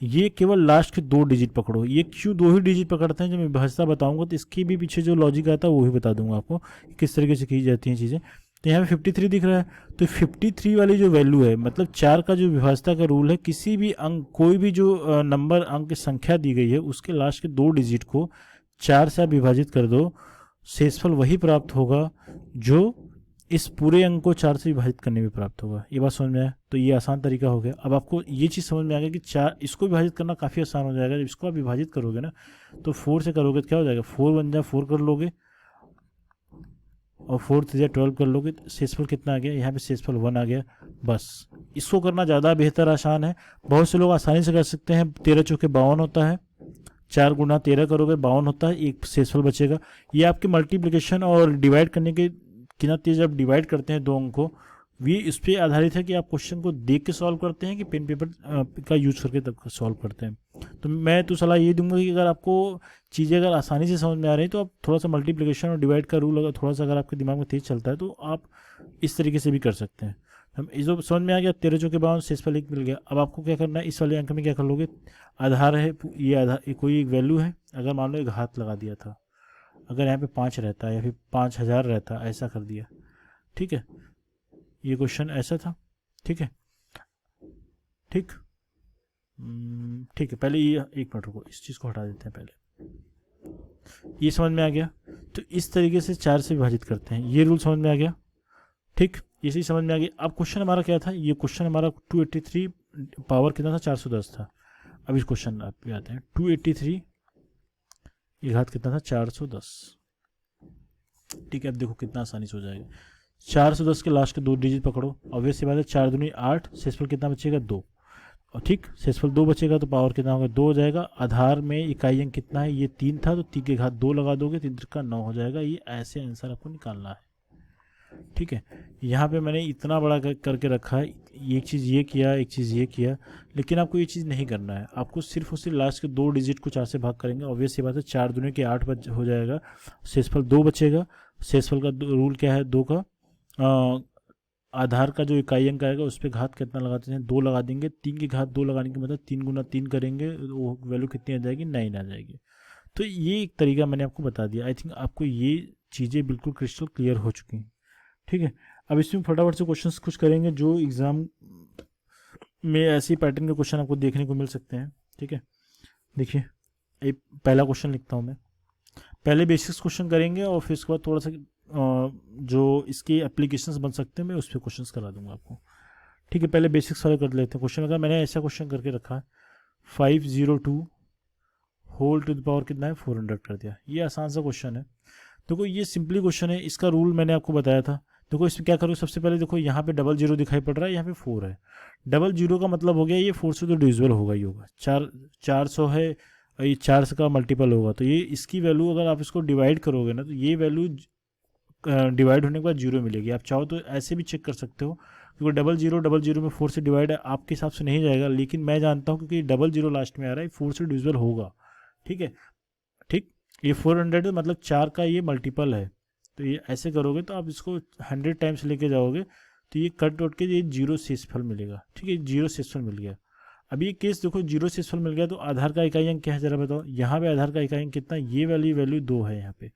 ये केवल लास्ट के 2 डिजिट पकड़ो। ये क्यों 2 ही डिजिट पकड़ते हैं, जब मैं विभाजिता बताऊंगा तो इसके भी पीछे जो लॉजिक आता है वो भी बता दूंगा आपको, किस तरीके से की जाती हैं चीज़ें। तो यहाँ पे 53 दिख रहा है, तो 53 वाली जो वैल्यू है, मतलब 4 का जो विभाज्यता का रूल है, किसी भी अंक, कोई भी जो नंबर अंक की संख्या दी गई है उसके लास्ट के 2 डिजिट को 4 से आप विभाजित कर दो, शेषफल वही प्राप्त होगा जो इस पूरे अंक को 4 से विभाजित करने में प्राप्त होगा। ये बात समझ में आया? तो ये आसान तरीका हो गया। अब आपको ये चीज़ समझ में आ गया कि 4 इसको विभाजित करना काफ़ी आसान हो जाएगा। जब इसको आप विभाजित करोगे ना, तो 4 से करोगे तो क्या हो जाएगा, 4 वन जा 4 कर लोगे और 4 3 12 कर लोगे, तो शेषफल कितना आ गया, यहाँ पे शेषफल 1 आ गया। बस इसको करना ज़्यादा बेहतर आसान है। बहुत से लोग आसानी से कर सकते हैं। 13 चौके 52 होता है, 4 गुना 13 करोगे 52 होता है, एक शेषफल बचेगा। ये आपके मल्टीप्लिकेशन और डिवाइड करने के कितना तेज जब डिवाइड करते हैं दो अंक को, ये इस पर आधारित है कि आप क्वेश्चन को देख के सॉल्व करते हैं कि पेन पेपर का यूज करके तब सॉल्व करते हैं। तो मैं तो सलाह ये दूंगा कि अगर आपको चीज़ें अगर आसानी से समझ में आ रही है तो आप थोड़ा सा मल्टीप्लिकेशन और डिवाइड का रूल अगर थोड़ा सा अगर आपके दिमाग में तेज चलता है तो आप इस तरीके से भी कर सकते हैं। हम इस जो समझ में आ गया, 13 चौके 52 शेषफल 1 मिल गया। अब आपको क्या करना है, इस वाले अंक में क्या कर लोगे, आधार है, ये आधार कोई एक वैल्यू है, अगर मान लो एक घात लगा दिया था, अगर यहाँ पे 5 रहता है या फिर 5000 रहता, ऐसा कर दिया, ठीक है, ये क्वेश्चन ऐसा था, ठीक है, ठीक ठीक है। पहले ये 1 मिनट रुको, इस चीज़ को हटा देते हैं पहले। ये समझ में आ गया, तो इस तरीके से 4 से विभाजित करते हैं, ये रूल समझ में आ गया, ठीक, ये चीज़ समझ में आ गई। अब क्वेश्चन हमारा क्या था, ये क्वेश्चन हमारा 283 पावर कितना था, 410 था। अब इस क्वेश्चन आप आते हैं, 283 ये घात कितना था, 410, ठीक है। अब देखो कितना आसानी से हो जाएगा, 410 के लास्ट के 2 डिजिट पकड़ो, ऑब्वियस सी बात है, 4 दूनी 8, शेषफल कितना बचेगा 2, और ठीक, शेषफल 2 बचेगा तो पावर कितना होगा, 2 हो जाएगा। आधार में इकाई अंक कितना है, ये 3 था, तो 3 के घात 2 लगा दोगे, 3 का 9 हो जाएगा। ये ऐसे आंसर आपको निकालना है, ठीक है। यहाँ पे मैंने इतना बड़ा करके रखा है, एक चीज़ ये किया, एक चीज़ ये किया, लेकिन आपको ये चीज़ नहीं करना है। आपको सिर्फ और सिर्फ लास्ट के 2 डिजिट को 4 से भाग करेंगे, ऑब्वियस ये बात है, 4 दूनी के 8 हो जाएगा, शेषफल 2 बचेगा। शेषफल का रूल क्या है, 2 का आधार का जो इकाई अंक आएगा उस पर घात कितना लगाते हैं, 2 लगा देंगे। 3 की घात 2 लगाने के मतलब 3 गुना 3 करेंगे, वो वैल्यू कितनी आ जाएगी, 9 आ जाएगी। तो ये एक तरीका मैंने आपको बता दिया। आई थिंक आपको ये चीज़ें बिल्कुल क्रिस्टल क्लियर हो चुकी हैं, ठीक है। अब इसमें फटाफट से क्वेश्चंस कुछ करेंगे जो एग्ज़ाम में ऐसी पैटर्न के क्वेश्चन आपको देखने को मिल सकते हैं, ठीक है। देखिए, एक पहला क्वेश्चन लिखता हूँ मैं, पहले बेसिक्स क्वेश्चन करेंगे और फिर उसके बाद थोड़ा सा जो इसके एप्लीकेशंस बन सकते हैं मैं उस पर क्वेश्चंस करा दूंगा आपको, ठीक है। पहले बेसिक्स वाले कर लेते हैं क्वेश्चन। अगर मैंने ऐसा क्वेश्चन करके रखा है, 502 होल टू द पावर कितना है, 400 कर दिया। ये आसान सा क्वेश्चन है। देखो ये सिंपली क्वेश्चन है, इसका रूल मैंने आपको बताया था। देखो इसमें क्या करो, सबसे पहले देखो यहाँ पे 00 दिखाई पड़ रहा है, यहाँ पे 4 है। 00 का मतलब हो गया ये 4 से तो डिविजिबल होगा ही होगा, 400 है, ये 4 का मल्टीपल होगा, तो ये इसकी वैल्यू अगर आप इसको डिवाइड करोगे ना, तो ये वैल्यू डिवाइड होने के बाद 0 मिलेगी। आप चाहो तो ऐसे भी चेक कर सकते हो, क्योंकि 00 में 4 से डिवाइड है, आपके हिसाब से नहीं जाएगा, लेकिन मैं जानता हूँ क्योंकि 00 लास्ट में आ रहा है, 4 से डिविजिबल होगा, ठीक है, ठीक। ये 400 मतलब 4 का ये मल्टीपल है, तो ये ऐसे करोगे तो आप इसको 100 टाइम्स लेके जाओगे तो ये कट उठ के ये 0 शेषफल मिलेगा, ठीक है, 0 शेषफल मिल गया। अब ये केस देखो 0 शेषफल मिल गया, तो आधार का इकाई अंक क्या है जरा बताओ। यहाँ पे आधार का इकाई अंक कितना, ये वाली वैल्यू 2 है यहाँ पे,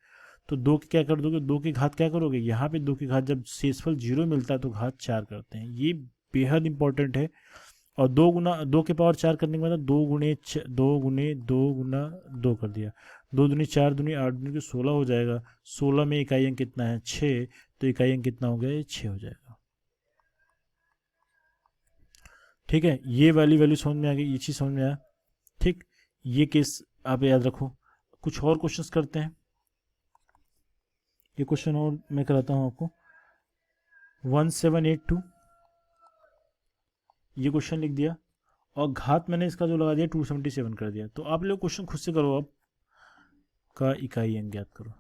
तो 2 की क्या कर दोगे, 2 की घात क्या करोगे, यहाँ पे 2 की घात जब शेषफल 0 मिलता है तो घात 4 करते हैं, ये बेहद इंपॉर्टेंट है। और 2 के पावर 4 करने के बाद 2 गुणे 2 गुना 2 कर दिया, 2 दूनी 4 दूनी 8 दूनी तो 16 हो जाएगा। 16 में इकाई अंक कितना है, 6, तो इकाई अंक कितना हो गया, 6 हो जाएगा, ठीक है। ये वाली वैल्यू समझ में आ गई, ये चीज़ समझ में आया, ठीक। ये केस आप याद रखो। कुछ और क्वेश्चंस करते हैं, ये क्वेश्चन और मैं कराता हूँ आपको। 1782 ये क्वेश्चन लिख दिया और घात मैंने इसका जो लगा दिया 277 कर दिया। तो आप लोग क्वेश्चन खुद से करो, अब का इकाई अंक ज्ञात करो,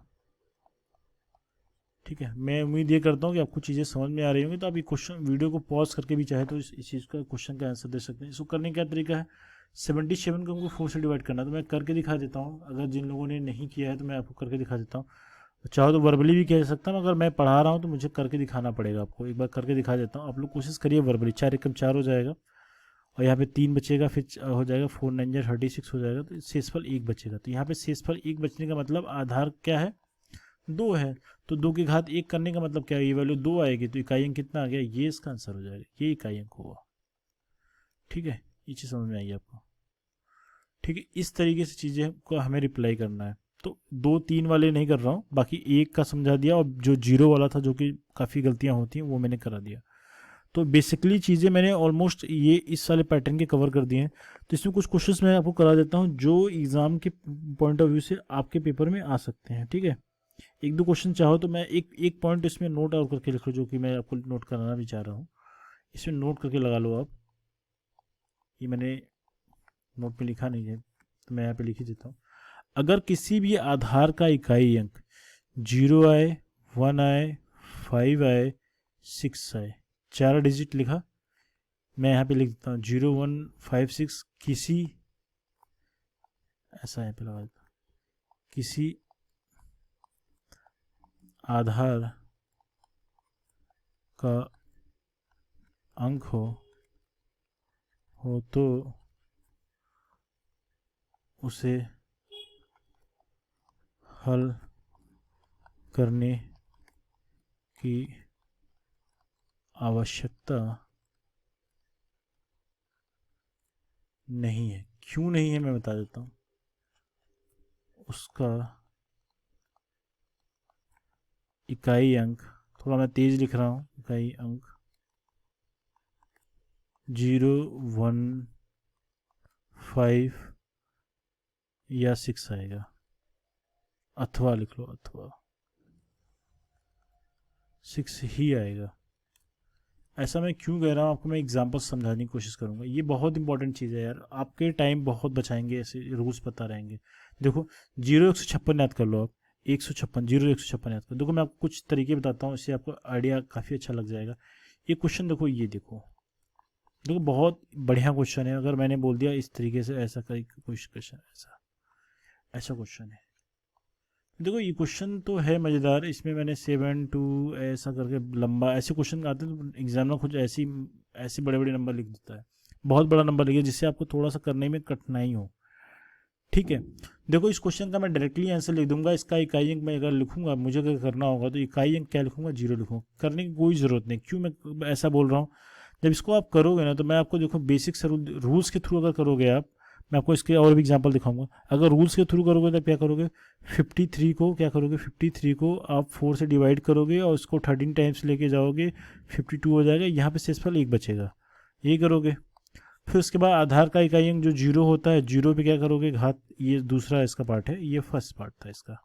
ठीक है। मैं उम्मीद ये करता हूँ कि आपको चीज़ें समझ में आ रही होंगी, तो आप ये क्वेश्चन वीडियो को पॉज करके भी चाहे तो इस चीज़ का क्वेश्चन का आंसर दे सकते हैं। इसको करने का तरीका है, 77 को हमको 4 से डिवाइड करना, तो मैं करके दिखा देता हूँ। अगर जिन लोगों ने नहीं किया है तो मैं आपको करके दिखा देता हूँ। चाहो तो वर्बली भी कह सकता हूँ, अगर मैं पढ़ा रहा हूँ तो मुझे करके दिखाना पड़ेगा आपको। एक बार करके दिखा देता हूँ, आप लोग कोशिश करिए वर्बली। 4 एकम 4 हो जाएगा और यहाँ पे 3 बचेगा, फिर हो जाएगा 4 9 36 हो जाएगा, तो शेषफल 1 बचेगा। तो यहाँ पे शेषफल 1 बचने का मतलब आधार क्या है, 2 है, तो 2 की घात 1 करने का मतलब क्या है, ये वैल्यू 2 आएगी, तो इकाई अंक कितना आ गया, ये इसका आंसर हो जाएगा, ये इकाई अंक होगा। ठीक है, ये चीज़ समझ में आई आपको। ठीक है, इस तरीके से चीज़ें को हमें रिप्लाई करना है। तो 2 3 वाले नहीं कर रहा हूँ, बाकी एक का समझा दिया, और जो 0 वाला था जो कि काफ़ी गलतियाँ होती हैं वो मैंने करा दिया। तो बेसिकली चीज़ें मैंने ऑलमोस्ट ये इस वाले पैटर्न के कवर कर दिए हैं। तो इसमें कुछ क्वेश्चंस मैं आपको करा देता हूँ जो एग्ज़ाम के पॉइंट ऑफ व्यू से आपके पेपर में आ सकते हैं। ठीक है, एक दो क्वेश्चन चाहो तो मैं एक एक पॉइंट इसमें नोट आउट करके लिख लो, जो कि मैं आपको नोट कराना भी चाह रहा हूँ, इसमें नोट करके लगा लो आप। ये मैंने नोट में लिखा नहीं है तो मैं यहाँ पे लिख ही देता हूँ। अगर किसी भी आधार का इकाई अंक 0 आए, 1 आए, 5 आए, 6 आए, 4 डिजिट लिखा, मैं यहाँ पे लिख देता हूँ 0 1 5 6 किसी, ऐसा यहाँ पे लगा देता हूँ, किसी आधार का अंक हो तो उसे हल करने की आवश्यकता नहीं है। क्यों नहीं है मैं बता देता हूँ। उसका इकाई अंक, थोड़ा मैं तेज लिख रहा हूँ, इकाई अंक 0 1 5 या 6 आएगा, अथवा लिख लो, अथवा 6 ही आएगा। ऐसा मैं क्यों कह रहा हूँ आपको मैं एग्जांपल समझाने की कोशिश करूँगा। ये बहुत इंपॉर्टेंट चीज़ है यार, आपके टाइम बहुत बचाएंगे, ऐसे रूल्स पता रहेंगे। देखो 0 156 याद कर लो आप, 156 0 156 याद कर। देखो मैं आपको कुछ तरीके बताता हूँ, इससे आपको आइडिया काफ़ी अच्छा लग जाएगा। ये क्वेश्चन देखो, ये देखो देखो बहुत बढ़िया क्वेश्चन है। अगर मैंने बोल दिया इस तरीके से, ऐसा कोई क्वेश्चन, ऐसा क्वेश्चन है। देखो ये क्वेश्चन तो है मज़ेदार, इसमें मैंने 7 2 ऐसा करके लंबा ऐसे क्वेश्चन आते हैं, तो एग्जाम में कुछ ऐसे बड़े बड़े नंबर लिख देता है, बहुत बड़ा नंबर लिखिए जिससे आपको थोड़ा सा करने में कठिनाई हो। ठीक है, देखो इस क्वेश्चन का मैं डायरेक्टली आंसर लिख दूंगा। इसका इकाई अंक मैं अगर लिखूंगा, मुझे अगर करना होगा तो इकाई अंक क्या लिखूंगा, 0 लिखूंगा। करने की कोई ज़रूरत नहीं। क्यों मैं ऐसा बोल रहा हूँ, जब इसको आप करोगे ना, तो मैं आपको देखो बेसिक से रूल्स के थ्रू अगर करोगे आप, मैं आपको इसके और भी एग्जांपल दिखाऊंगा। अगर रूल्स के थ्रू करोगे तो क्या करोगे, 53 को क्या करोगे, 53 को आप 4 से डिवाइड करोगे और उसको 13 टाइम्स लेके जाओगे, 52 हो जाएगा, यहाँ पे शेषफल 1 बचेगा, ये करोगे। फिर उसके बाद आधार का इकाई अंक जो 0 होता है, 0 पे क्या करोगे, घात, ये दूसरा इसका पार्ट है, ये फर्स्ट पार्ट था इसका,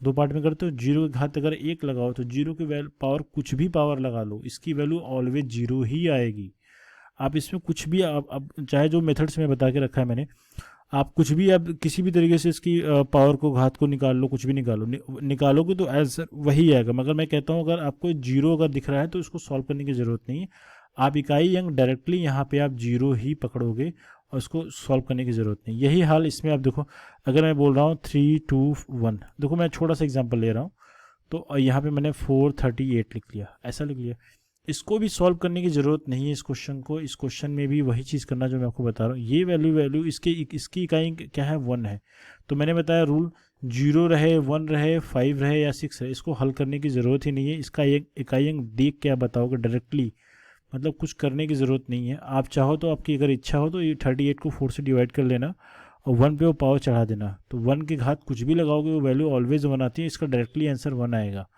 2 पार्ट में करते हो। 0 की घात अगर 1 लगाओ तो 0 की पावर, कुछ भी पावर लगा लो, इसकी वैल्यू ऑलवेज 0 ही आएगी। आप इसमें कुछ भी आप चाहे जो मेथड्स में बता के रखा है मैंने, आप कुछ भी, आप किसी भी तरीके से इसकी पावर को, घात को निकाल लो, कुछ भी निकालो, निकालोगे तो आंसर वही आएगा। मगर मैं कहता हूँ अगर आपको 0 अगर दिख रहा है तो इसको सॉल्व करने की ज़रूरत नहीं है। आप इकाई अंक डायरेक्टली यहाँ पे आप 0 ही पकड़ोगे और उसको सॉल्व करने की ज़रूरत नहीं। यही हाल इसमें आप देखो, अगर मैं बोल रहा हूँ 3 2 1, देखो मैं छोटा सा एग्जाम्पल ले रहा हूँ, तो यहाँ पे मैंने 438 लिख लिया, ऐसा लिख लिया। इसको भी सॉल्व करने की ज़रूरत नहीं है इस क्वेश्चन को। इस क्वेश्चन में भी वही चीज़ करना जो मैं आपको बता रहा हूँ। ये वैल्यू इसकी इकाई क्या है, 1 है। तो मैंने बताया रूल, 0 रहे, 1 रहे, 5 रहे या 6 है, इसको हल करने की ज़रूरत ही नहीं है। इसका एक इकाई अंक देख के आप बताओगे डायरेक्टली, मतलब कुछ करने की ज़रूरत नहीं है। आप चाहो तो, आपकी अगर इच्छा हो तो ये 38 को 4 से डिवाइड कर लेना और 1 पे वो पावर चढ़ा देना, तो 1 की घात कुछ भी लगाओगे वो वैल्यू ऑलवेज 1 आती है। इसका डायरेक्टली आंसर 1 आएगा।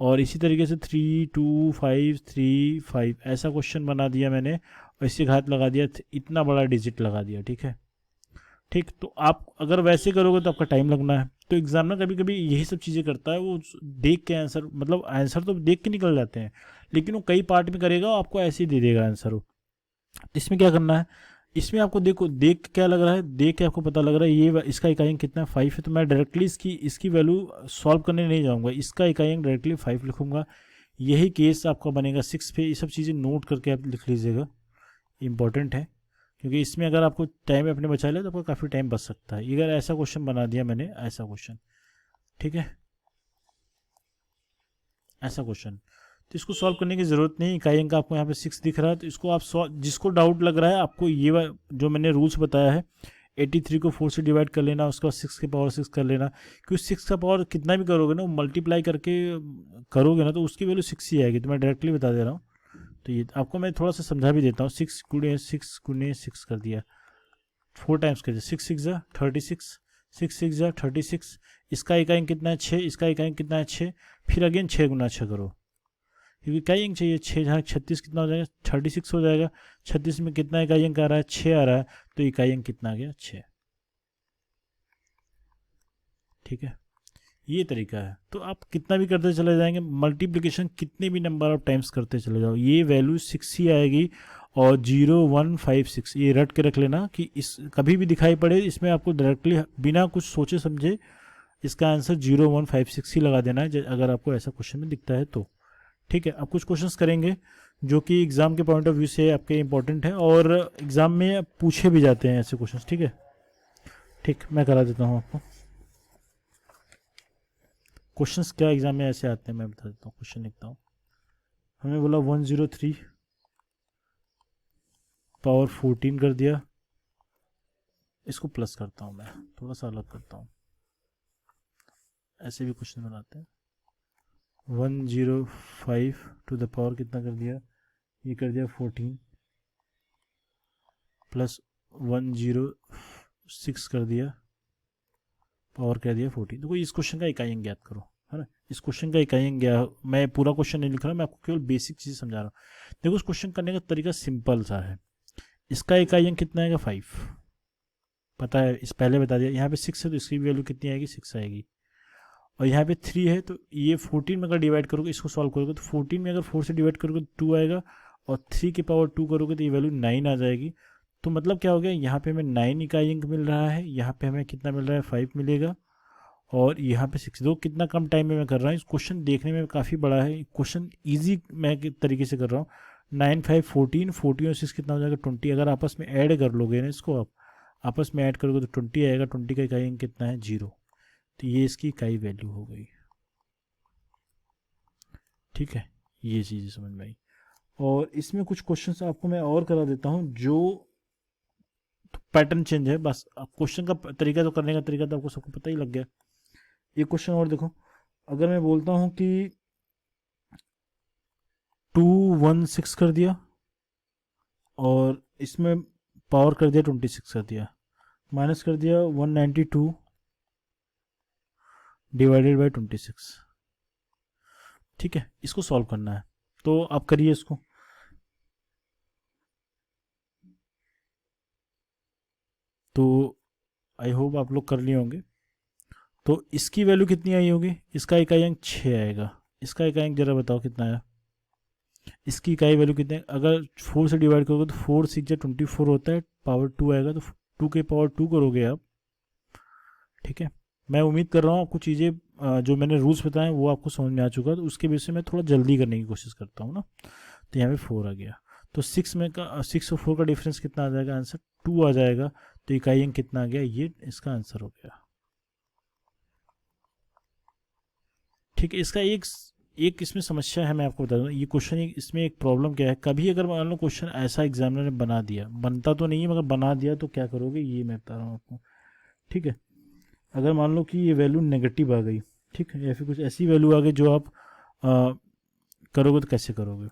और इसी तरीके से 3 2 5 3 5 ऐसा क्वेश्चन बना दिया मैंने, और इससे घात लगा दिया, इतना बड़ा डिजिट लगा दिया। ठीक है, ठीक। तो आप अगर वैसे करोगे तो आपका टाइम लगना है। तो एग्जामिनर कभी कभी यही सब चीज़ें करता है, वो देख के आंसर, मतलब आंसर तो देख के निकल जाते हैं, लेकिन वो कई पार्ट में करेगा और आपको ऐसे ही दे देगा आंसर वो। इसमें क्या करना है, इसमें आपको देखो, देख क्या लग रहा है, देख के आपको पता लग रहा है ये इसका इकाई अंक कितना है, 5 है, तो मैं डायरेक्टली इसकी वैल्यू सॉल्व करने नहीं जाऊंगा, इसका इकाई अंक डायरेक्टली 5 लिखूंगा। यही केस आपका बनेगा 6 पे। ये सब चीज़ें नोट करके आप लिख लीजिएगा, इंपॉर्टेंट है, क्योंकि इसमें अगर आपको टाइम अपने बचा लिया तो आपका काफ़ी टाइम बच सकता है। अगर ऐसा क्वेश्चन बना दिया मैंने, ऐसा क्वेश्चन, ठीक है, ऐसा क्वेश्चन, तो इसको सॉल्व करने की ज़रूरत नहीं। इकाई अंक आपको यहाँ पे 6 दिख रहा है, तो इसको आप जिसको डाउट लग रहा है आपको, ये जो मैंने रूल्स बताया है 83 को 4 से डिवाइड कर लेना, उसके बाद 6 के पावर 6 कर लेना, क्योंकि 6 का पावर कितना भी करोगे ना, मल्टीप्लाई करके करोगे ना तो उसकी वैल्यू 6 ही आएगी। तो मैं डायरेक्टली बता दे रहा हूँ। तो ये आपको मैं थोड़ा सा समझा भी देता हूँ। 6 गुणे 6 कर दिया, 4 टाइम्स कर दिया, 6 6 जा 36, 6 6 जा 36, इसका इकाई अंक कितना है 6, इसका इकाई अंक कितना है 6, फिर अगेन 6 गुना 6 करो, क्योंकि इकाई अंक चाहिए 6, जहाँ 36 कितना हो जाएगा 36 हो जाएगा, 36 में कितना इकाई अंक आ रहा है 6 आ रहा है, तो इकाई अंक कितना आ गया 6। ठीक है, ये तरीका है। तो आप कितना भी करते चले जाएंगे, मल्टीप्लिकेशन कितने भी नंबर ऑफ टाइम्स करते चले जाओ, ये वैल्यू 6 ही आएगी। और 0156 ये रट के रख लेना कि इस कभी भी दिखाई पड़े इसमें आपको डायरेक्टली बिना कुछ सोचे समझे इसका आंसर 0156 ही लगा देना है, अगर आपको ऐसा क्वेश्चन में दिखता है तो। ठीक है, अब कुछ क्वेश्चंस करेंगे जो कि एग्जाम के पॉइंट ऑफ व्यू से आपके इंपॉर्टेंट है और एग्जाम में पूछे भी जाते हैं ऐसे क्वेश्चंस। ठीक है, ठीक, मैं करा देता हूँ आपको क्वेश्चंस क्या एग्जाम में ऐसे आते हैं, मैं बता देता हूँ। क्वेश्चन लिखता हूँ, हमें बोला 103 पावर 14 कर दिया, इसको प्लस करता हूँ, मैं थोड़ा सा अलग करता हूँ, ऐसे भी क्वेश्चन बनाते हैं। 105 टू द पावर कितना कर दिया, ये कर दिया 14 प्लस 106 कर दिया, पावर कर दिया 14। तो कोई इस क्वेश्चन का इकाई अंक ज्ञात करो, है ना। इस क्वेश्चन का इकाई अंक ज्ञात, मैं पूरा क्वेश्चन नहीं लिख रहा, मैं आपको केवल बेसिक चीज़ समझा रहा हूँ। देखो उस क्वेश्चन करने का तरीका सिंपल सा है। इसका इकाई अंक कितना आएगा 5, पता है, इस पहले बता दिया। यहाँ पे 6 है तो इसकी वैल्यू कितनी आएगी 6 आएगी। और यहाँ पे 3 है तो ये 14 में अगर डिवाइड करोगे, इसको सॉल्व करोगे तो 14 में अगर 4 से डिवाइड करोगे तो 2 आएगा, और 3 के पावर 2 करोगे तो ये वैल्यू 9 आ जाएगी। तो मतलब क्या हो गया, यहाँ पे हमें 9 इकाई अंक मिल रहा है, यहाँ पे हमें कितना मिल रहा है 5 मिलेगा, और यहाँ पे 6। दो कितना कम टाइम में मैं कर रहा हूँ, इस क्वेश्चन देखने में काफ़ी बड़ा है, क्वेश्चन ईजी मैं तरीके से कर रहा हूँ। 9 5 14, 14 और 6 कितना हो जाएगा 20। अगर आपस में ऐड कर लोगे ना, इसको आप आपस में ऐड करोगे तो 20 आएगा। 20 का इकाई अंक कितना है 0, तो ये इसकी इकाई वैल्यू हो गई। ठीक है, ये चीज़ें समझ में आई। और इसमें कुछ क्वेश्चंस आपको मैं और करा देता हूँ जो पैटर्न चेंज है, बस क्वेश्चन का तरीका तो करने का तरीका तो आपको सबको पता ही लग गया। एक क्वेश्चन और देखो, अगर मैं बोलता हूँ कि 216 कर दिया और इसमें पावर कर दिया 26 कर दिया, माइनस कर दिया 192 डिवाइडेड बाय 26। ठीक है, इसको सॉल्व करना है, तो आप करिए इसको। तो आई होप आप लोग कर लिए होंगे। तो इसकी वैल्यू कितनी आई होगी, इसका इकाई अंक 6 आएगा, इसका इकाई अंक जरा बताओ कितना आया। इसकी इकाई वैल्यू कितने, अगर 4 से डिवाइड करोगे तो 4 6 24 होता है, पावर 2 आएगा, तो 2 के पावर 2 करोगे आप। ठीक है, मैं उम्मीद कर रहा हूँ आपको चीज़ें जो मैंने रूल्स बताए वो आपको समझ में आ चुका है, तो उसके बेस से मैं थोड़ा जल्दी करने की कोशिश करता हूँ ना। तो यहाँ पे 4 आ गया, तो 6 में का 6 और 4 का डिफरेंस कितना आ जाएगा, आंसर 2 आ जाएगा। तो इकाई अंक कितना आ गया, ये इसका आंसर हो गया। ठीक है, इसका एक इसमें समस्या है, मैं आपको बता दूँ। ये क्वेश्चन इसमें एक प्रॉब्लम क्या है, कभी अगर मान लो क्वेश्चन ऐसा एग्जामिनर ने बना दिया, बनता तो नहीं है मगर बना दिया, तो क्या करोगे ये मैं बता रहा हूँ आपको। ठीक है, अगर मान लो कि ये वैल्यू नेगेटिव आ गई, ठीक है, या फिर कुछ ऐसी वैल्यू आ गई जो आप करोगे तो कैसे करोगे।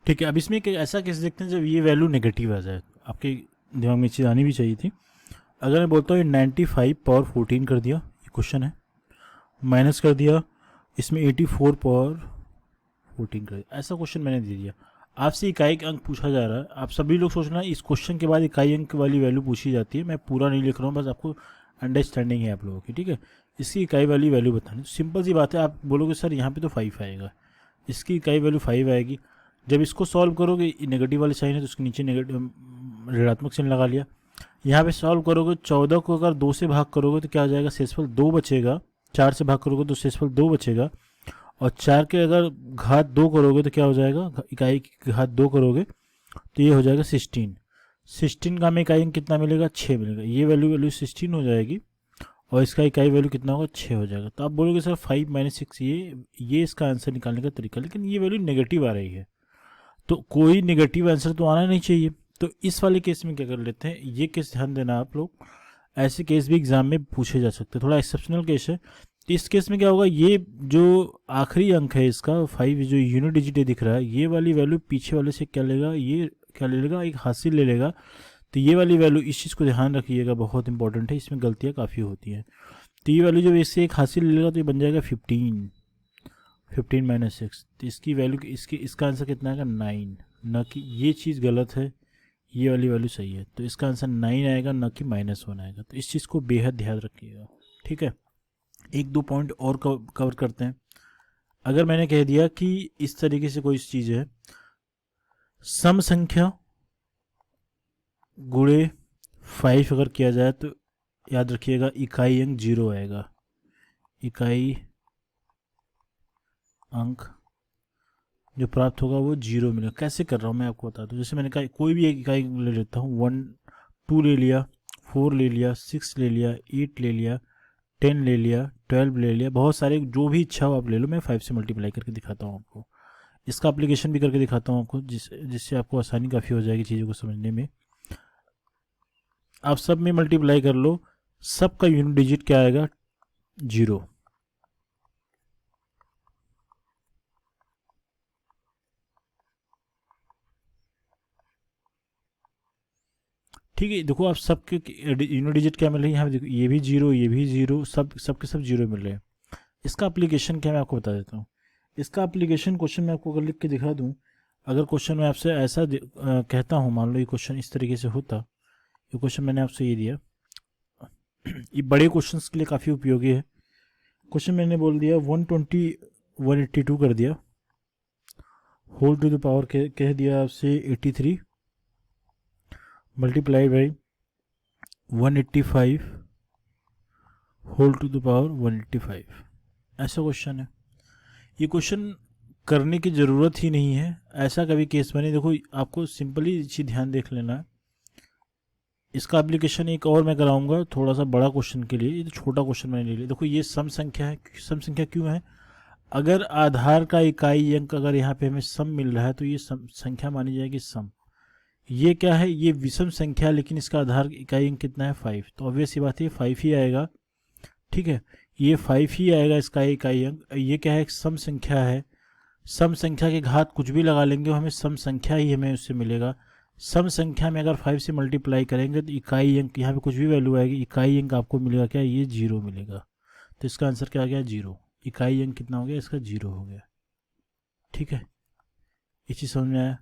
ठीक है, अब इसमें एक ऐसा केस देखते हैं जब ये वैल्यू नेगेटिव आ जाए, आपके दिमाग में चीज़ आनी भी चाहिए थी। अगर मैं बोलता हूँ 95 पावर 14 कर दिया, ये क्वेश्चन है, माइनस कर दिया इसमें 84 पावर 14 कर दिया, ऐसा क्वेश्चन मैंने दे दिया। आपसे इकाई अंक पूछा जा रहा है, आप सभी लोग सोचना इस क्वेश्चन के बाद इकाई अंक वाली वैल्यू पूछी जाती है। मैं पूरा नहीं लिख रहा हूँ, बस आपको अंडरस्टैंडिंग है आप लोगों की। ठीक है, इसकी इकाई वाली वैल्यू बतानी, तो सिंपल सी बात है, आप बोलोगे सर यहाँ पे तो 5 आएगा, इसकी इकाई वैल्यू 5 आएगी। जब इसको सॉल्व करोगे, नेगेटिव वाली साइन है तो उसके नीचे नेगेटिव ऋणात्मक चिन्ह लगा लिया। यहाँ पे सॉल्व करोगे, 14 को अगर 2 से भाग करोगे तो क्या आ जाएगा, शेषफल 2 बचेगा। 4 से भाग करोगे तो शेषफल 2 बचेगा, और 4 के अगर घात 2 करोगे तो क्या हो जाएगा, इकाई की घात 2 करोगे तो ये हो जाएगा 16। 16 का हमें इकाई अंक कितना मिलेगा, 6 मिलेगा। ये वैल्यू 16 हो जाएगी, और इसका इकाई वैल्यू कितना होगा, 6 हो जाएगा। तो आप बोलोगे सर 5 - 6 ये इसका आंसर निकालने का तरीका, लेकिन ये वैल्यू नेगेटिव आ रही है, तो कोई नेगेटिव आंसर तो आना नहीं चाहिए। तो इस वाले केस में क्या कर लेते हैं, ये केस ध्यान देना आप लोग, ऐसे केस भी एग्जाम में पूछे जा सकते हैं, थोड़ा एक्सेप्शनल केस है। तो इस केस में क्या होगा, ये जो आखिरी अंक है इसका 5 जो यूनिट डिजिट दिख रहा है, ये वाली वैल्यू पीछे वाले से क्या लेगा, ये क्या ले लेगा, एक हासिल ले लेगा। तो ये वाली वैल्यू, इस चीज़ को ध्यान रखिएगा, बहुत इंपॉर्टेंट है, इसमें गलतियाँ काफ़ी होती हैं। तो ये वैल्यू जब इससे एक हासिल ले लेगा तो ये बन जाएगा 15 माइनस 6। तो इसकी वैल्यू, इसका आंसर कितना आएगा 9, न कि ये चीज़ गलत है, ये वाली वैल्यू सही है। तो इसका आंसर 9 आएगा, न कि -1 आएगा। तो इस चीज़ को बेहद ध्यान रखिएगा, ठीक है। एक दो पॉइंट और कवर करते हैं। अगर मैंने कह दिया कि इस तरीके से कोई चीज़ है, सम संख्या गुणे 5 अगर किया जाए तो याद रखिएगा इकाई अंक 0 आएगा। इकाई अंक जो प्राप्त होगा वो 0 मिलेगा। कैसे कर रहा हूँ मैं आपको बता दूँ। जैसे मैंने कहा कोई भी एक इकाई ले लेता हूँ, 1 2 ले लिया, 4 ले लिया, 6 ले लिया, 8 ले लिया, 10 ले लिया, 12 ले लिया, बहुत सारे जो भी इच्छा हो आप ले लो। मैं 5 से मल्टीप्लाई करके दिखाता हूँ आपको, इसका एप्लीकेशन भी करके दिखाता हूँ आपको, जिससे आपको आसानी काफ़ी हो जाएगी चीज़ों को समझने में। आप सब में मल्टीप्लाई कर लो, सबका यूनिट डिजिट क्या आएगा, 0। ठीक है, देखो आप सबके यूनिट डिजिट क्या मिल रही है यहाँ पे, देखो ये भी 0, ये भी 0, सबके सब 0 मिल रहे हैं। इसका एप्लीकेशन क्या मैं आपको बता देता हूँ। इसका एप्लीकेशन क्वेश्चन मैं आपको अगर लिख के दिखा दूँ, अगर क्वेश्चन मैं आपसे ऐसा कहता हूँ, मान लो ये क्वेश्चन इस तरीके से होता, ये क्वेश्चन मैंने आपसे ये दिया, ये बड़े क्वेश्चंस के लिए काफ़ी उपयोगी है। क्वेश्चन मैंने बोल दिया 120 182 कर दिया, होल टू द पावर कह दिया आपसे 83 multiply by 185 whole to the power 185। ऐसा क्वेश्चन है। ये क्वेश्चन करने की ज़रूरत ही नहीं है, ऐसा कभी केस बने। देखो आपको सिंपली चीज़ ध्यान देख लेना है। इसका एप्लीकेशन एक और मैं कराऊंगा थोड़ा सा बड़ा क्वेश्चन के लिए, ये तो छोटा क्वेश्चन मैंने ले लिया। देखो ये सम संख्या है, सम संख्या क्यों है, अगर आधार का इकाई अंक अगर यहाँ पे हमें सम मिल रहा है तो ये संख्या मानी जाएगी सम। ये क्या है, ये विषम संख्या, लेकिन इसका आधार इकाई अंक कितना है 5, तो ऑब्वियस सी बात है 5 ही आएगा। ठीक है, ये 5 ही आएगा इसका इकाई अंक। ये क्या है, एक सम संख्या है, सम संख्या के घात कुछ भी लगा लेंगे हमें सम संख्या ही हमें उससे मिलेगा। सम संख्या में अगर 5 से मल्टीप्लाई करेंगे तो इकाई अंक, यहाँ पे कुछ भी वैल्यू आएगी, इकाई अंक आपको मिलेगा क्या, ये 0 मिलेगा। तो इसका आंसर क्या आ गया, 0। इकाई अंक कितना हो गया इसका, 0 हो गया। ठीक है, ये चीज़ समझ में आया।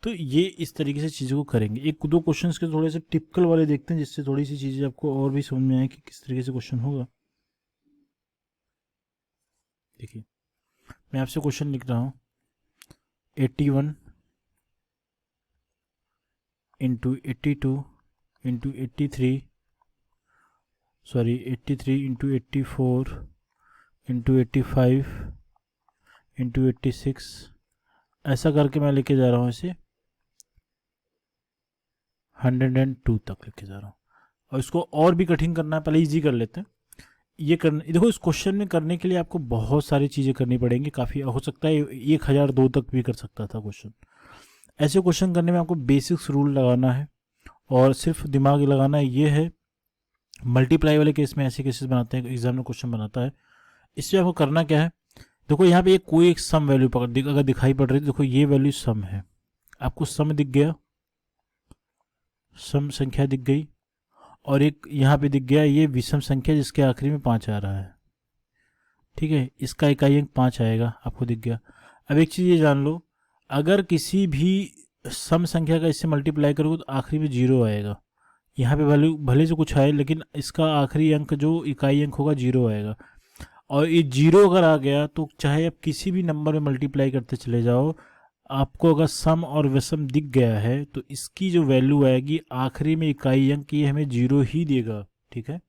तो ये इस तरीके से चीज़ों को करेंगे। एक दो क्वेश्चंस के थोड़े से टिपिकल वाले देखते हैं, जिससे थोड़ी सी चीज़ें आपको और भी समझ में आए कि किस तरीके से क्वेश्चन होगा। देखिए मैं आपसे क्वेश्चन लिख रहा हूँ, 81 into 82 into 83, sorry 83 into 84 into 85 into 86, ऐसा करके मैं लेके जा रहा हूँ इसे 102 तक लेके जा रहा हूँ। और इसको और भी कठिन करना है, पहले इजी कर लेते हैं। ये करने, देखो इस क्वेश्चन में करने के लिए आपको बहुत सारी चीज़ें करनी पड़ेंगी, काफ़ी हो सकता है 1002 तक भी कर सकता था क्वेश्चन। ऐसे क्वेश्चन करने में आपको बेसिक्स रूल लगाना है और सिर्फ दिमाग लगाना ये है। मल्टीप्लाई वाले केस में ऐसे केसेस बनाते हैं, एग्जाम में क्वेश्चन बनाता है। इससे आपको करना क्या है, देखो यहाँ पे कोई एक सम वैल्यू पकड़ अगर दिखाई पड़ रही है, देखो ये वैल्यू सम है, आपको सम दिख गया, सम संख्या दिख गई, और एक यहाँ पे दिख गया ये विषम संख्या जिसके आखिरी में 5 आ रहा है। ठीक है, इसका इकाई अंक 5 आएगा, आपको दिख गया। अब एक चीज़ ये जान लो, अगर किसी भी सम संख्या का इससे मल्टीप्लाई करोगे तो आखिरी में 0 आएगा। यहाँ पे वैल्यू भले से कुछ आए, लेकिन इसका आखिरी अंक जो इकाई अंक होगा 0 आएगा। और ये 0 अगर आ गया तो चाहे आप किसी भी नंबर में मल्टीप्लाई करते चले जाओ, आपको अगर सम और विषम दिख गया है तो इसकी जो वैल्यू आएगी आखिरी में इकाई अंक, ये हमें 0 ही देगा। ठीक है,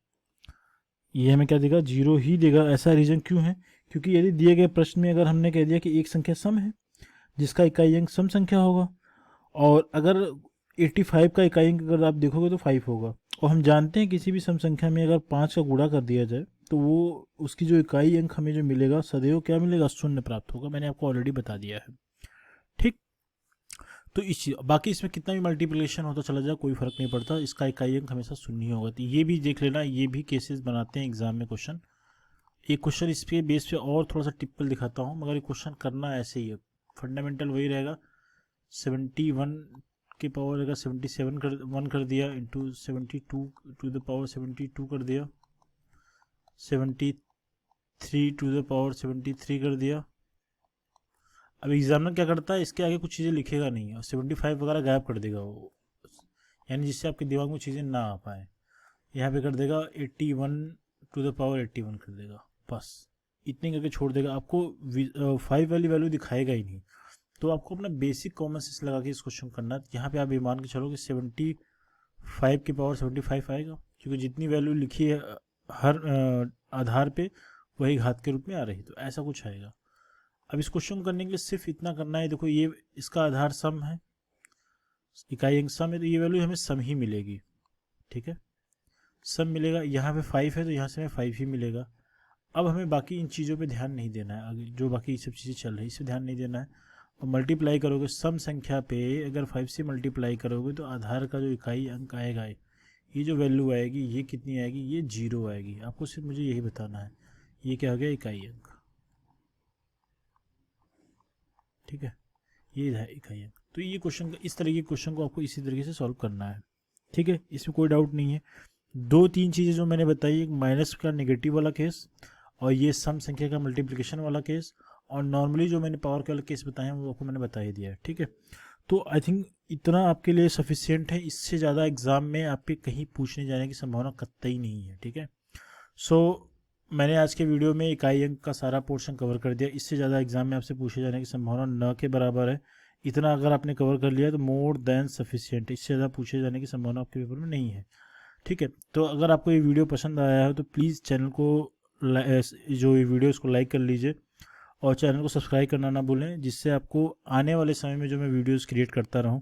ये हमें क्या देगा, 0 ही देगा। ऐसा रीज़न क्यों है, क्योंकि यदि दिए गए प्रश्न में अगर हमने कह दिया कि एक संख्या सम है जिसका इकाई अंक सम संख्या होगा, और अगर 85 का इकाई अंक अगर आप देखोगे तो 5 होगा, और हम जानते हैं किसी भी सम संख्या में अगर 5 का गुणा कर दिया जाए तो वो उसकी जो इकाई अंक हमें जो मिलेगा सदैव क्या मिलेगा, शून्य प्राप्त होगा। मैंने आपको ऑलरेडी बता दिया है। ठीक, तो बाकी इसमें कितना भी मल्टीप्लिकेशन होता चला जाए कोई फ़र्क नहीं पड़ता, इसका इकाई अंक हमेशा शून्य ही होगा। तो ये भी देख लेना, ये भी केसेस बनाते हैं एग्जाम में क्वेश्चन। एक क्वेश्चन इस पे बेस पे और थोड़ा सा टिप्पल दिखाता हूँ, मगर ये क्वेश्चन करना ऐसे ही है, फंडामेंटल वही रहेगा। 71 के पावर अगर 77 कर 1 कर दिया इंटू 72 टू द पावर 72 कर दिया, 73 टू द पावर 73 कर दिया। अब एग्जामिनर क्या करता है, इसके आगे कुछ चीज़ें लिखेगा नहीं और 75 वगैरह गायब कर देगा वो, यानी जिससे आपके दिमाग में चीज़ें ना आ पाए। यहाँ पे कर देगा 81 टू द पावर 81 कर देगा, बस इतनी करके छोड़ देगा, आपको 5 वाली वैल्यू दिखाएगा ही नहीं। तो आपको अपना बेसिक कॉमन सेंस लगा के इस क्वेश्चन करना है। यहाँ पे आप ये मान के चलो कि 75 की पावर 75 आएगा, क्योंकि जितनी वैल्यू लिखी है हर आधार पे वही घात के रूप में आ रही, तो ऐसा कुछ आएगा। अब इस क्वेश्चन को करने के लिए सिर्फ इतना करना है, देखो ये इसका आधार सम है, इकाई अंक सम है, तो ये वैल्यू हमें सम ही मिलेगी, ठीक है, सम मिलेगा। यहाँ पे 5 है तो यहाँ से हमें 5 ही मिलेगा। अब हमें बाकी इन चीज़ों पे ध्यान नहीं देना है, आगे जो बाकी सब चीज़ें चल रही है इस पर ध्यान नहीं देना है। और मल्टीप्लाई करोगे सम संख्या पे, अगर 5 से मल्टीप्लाई करोगे तो आधार का जो इकाई अंक आएगा, ये जो वैल्यू आएगी ये कितनी आएगी, ये 0 आएगी। आपको सिर्फ मुझे यही बताना है, ये क्या हो गया, इकाई अंक, ठीक है, ये है इकाई अंक। तो ये क्वेश्चन, इस तरह के क्वेश्चन को आपको इसी तरीके से सॉल्व करना है, ठीक है, इसमें कोई डाउट नहीं है। 2-3 चीज़ें जो मैंने बताई, एक माइनस का नेगेटिव वाला केस, और ये सम संख्या का मल्टीप्लिकेशन वाला केस, और नॉर्मली जो मैंने पावर के वाला केस बताए हैं वो आपको मैंने बता ही दिया है, ठीक है। तो आई थिंक इतना आपके लिए सफिशियंट है, इससे ज़्यादा एग्जाम में आपके कहीं पूछने जाने की संभावना कतई नहीं है, ठीक है। सो मैंने आज के वीडियो में इकाई अंक का सारा पोर्शन कवर कर दिया, इससे ज़्यादा एग्जाम में आपसे पूछे जाने की संभावना न के बराबर है। इतना अगर आपने कवर कर लिया तो मोर देन सफिशियंट, इससे ज़्यादा पूछे जाने की संभावना आपके पेपर में नहीं है, ठीक है। तो अगर आपको ये वीडियो पसंद आया है तो प्लीज़ चैनल को जो ये वीडियो उसको लाइक कर लीजिए, और चैनल को सब्सक्राइब करना ना भूलें, जिससे आपको आने वाले समय में जो मैं वीडियोस क्रिएट करता रहूं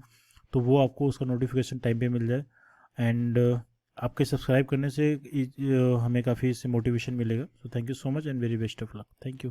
तो वो आपको उसका नोटिफिकेशन टाइम पे मिल जाए। एंड आपके सब्सक्राइब करने से हमें काफ़ी इससे मोटिवेशन मिलेगा। So thank you so much and very best of luck. Thank you.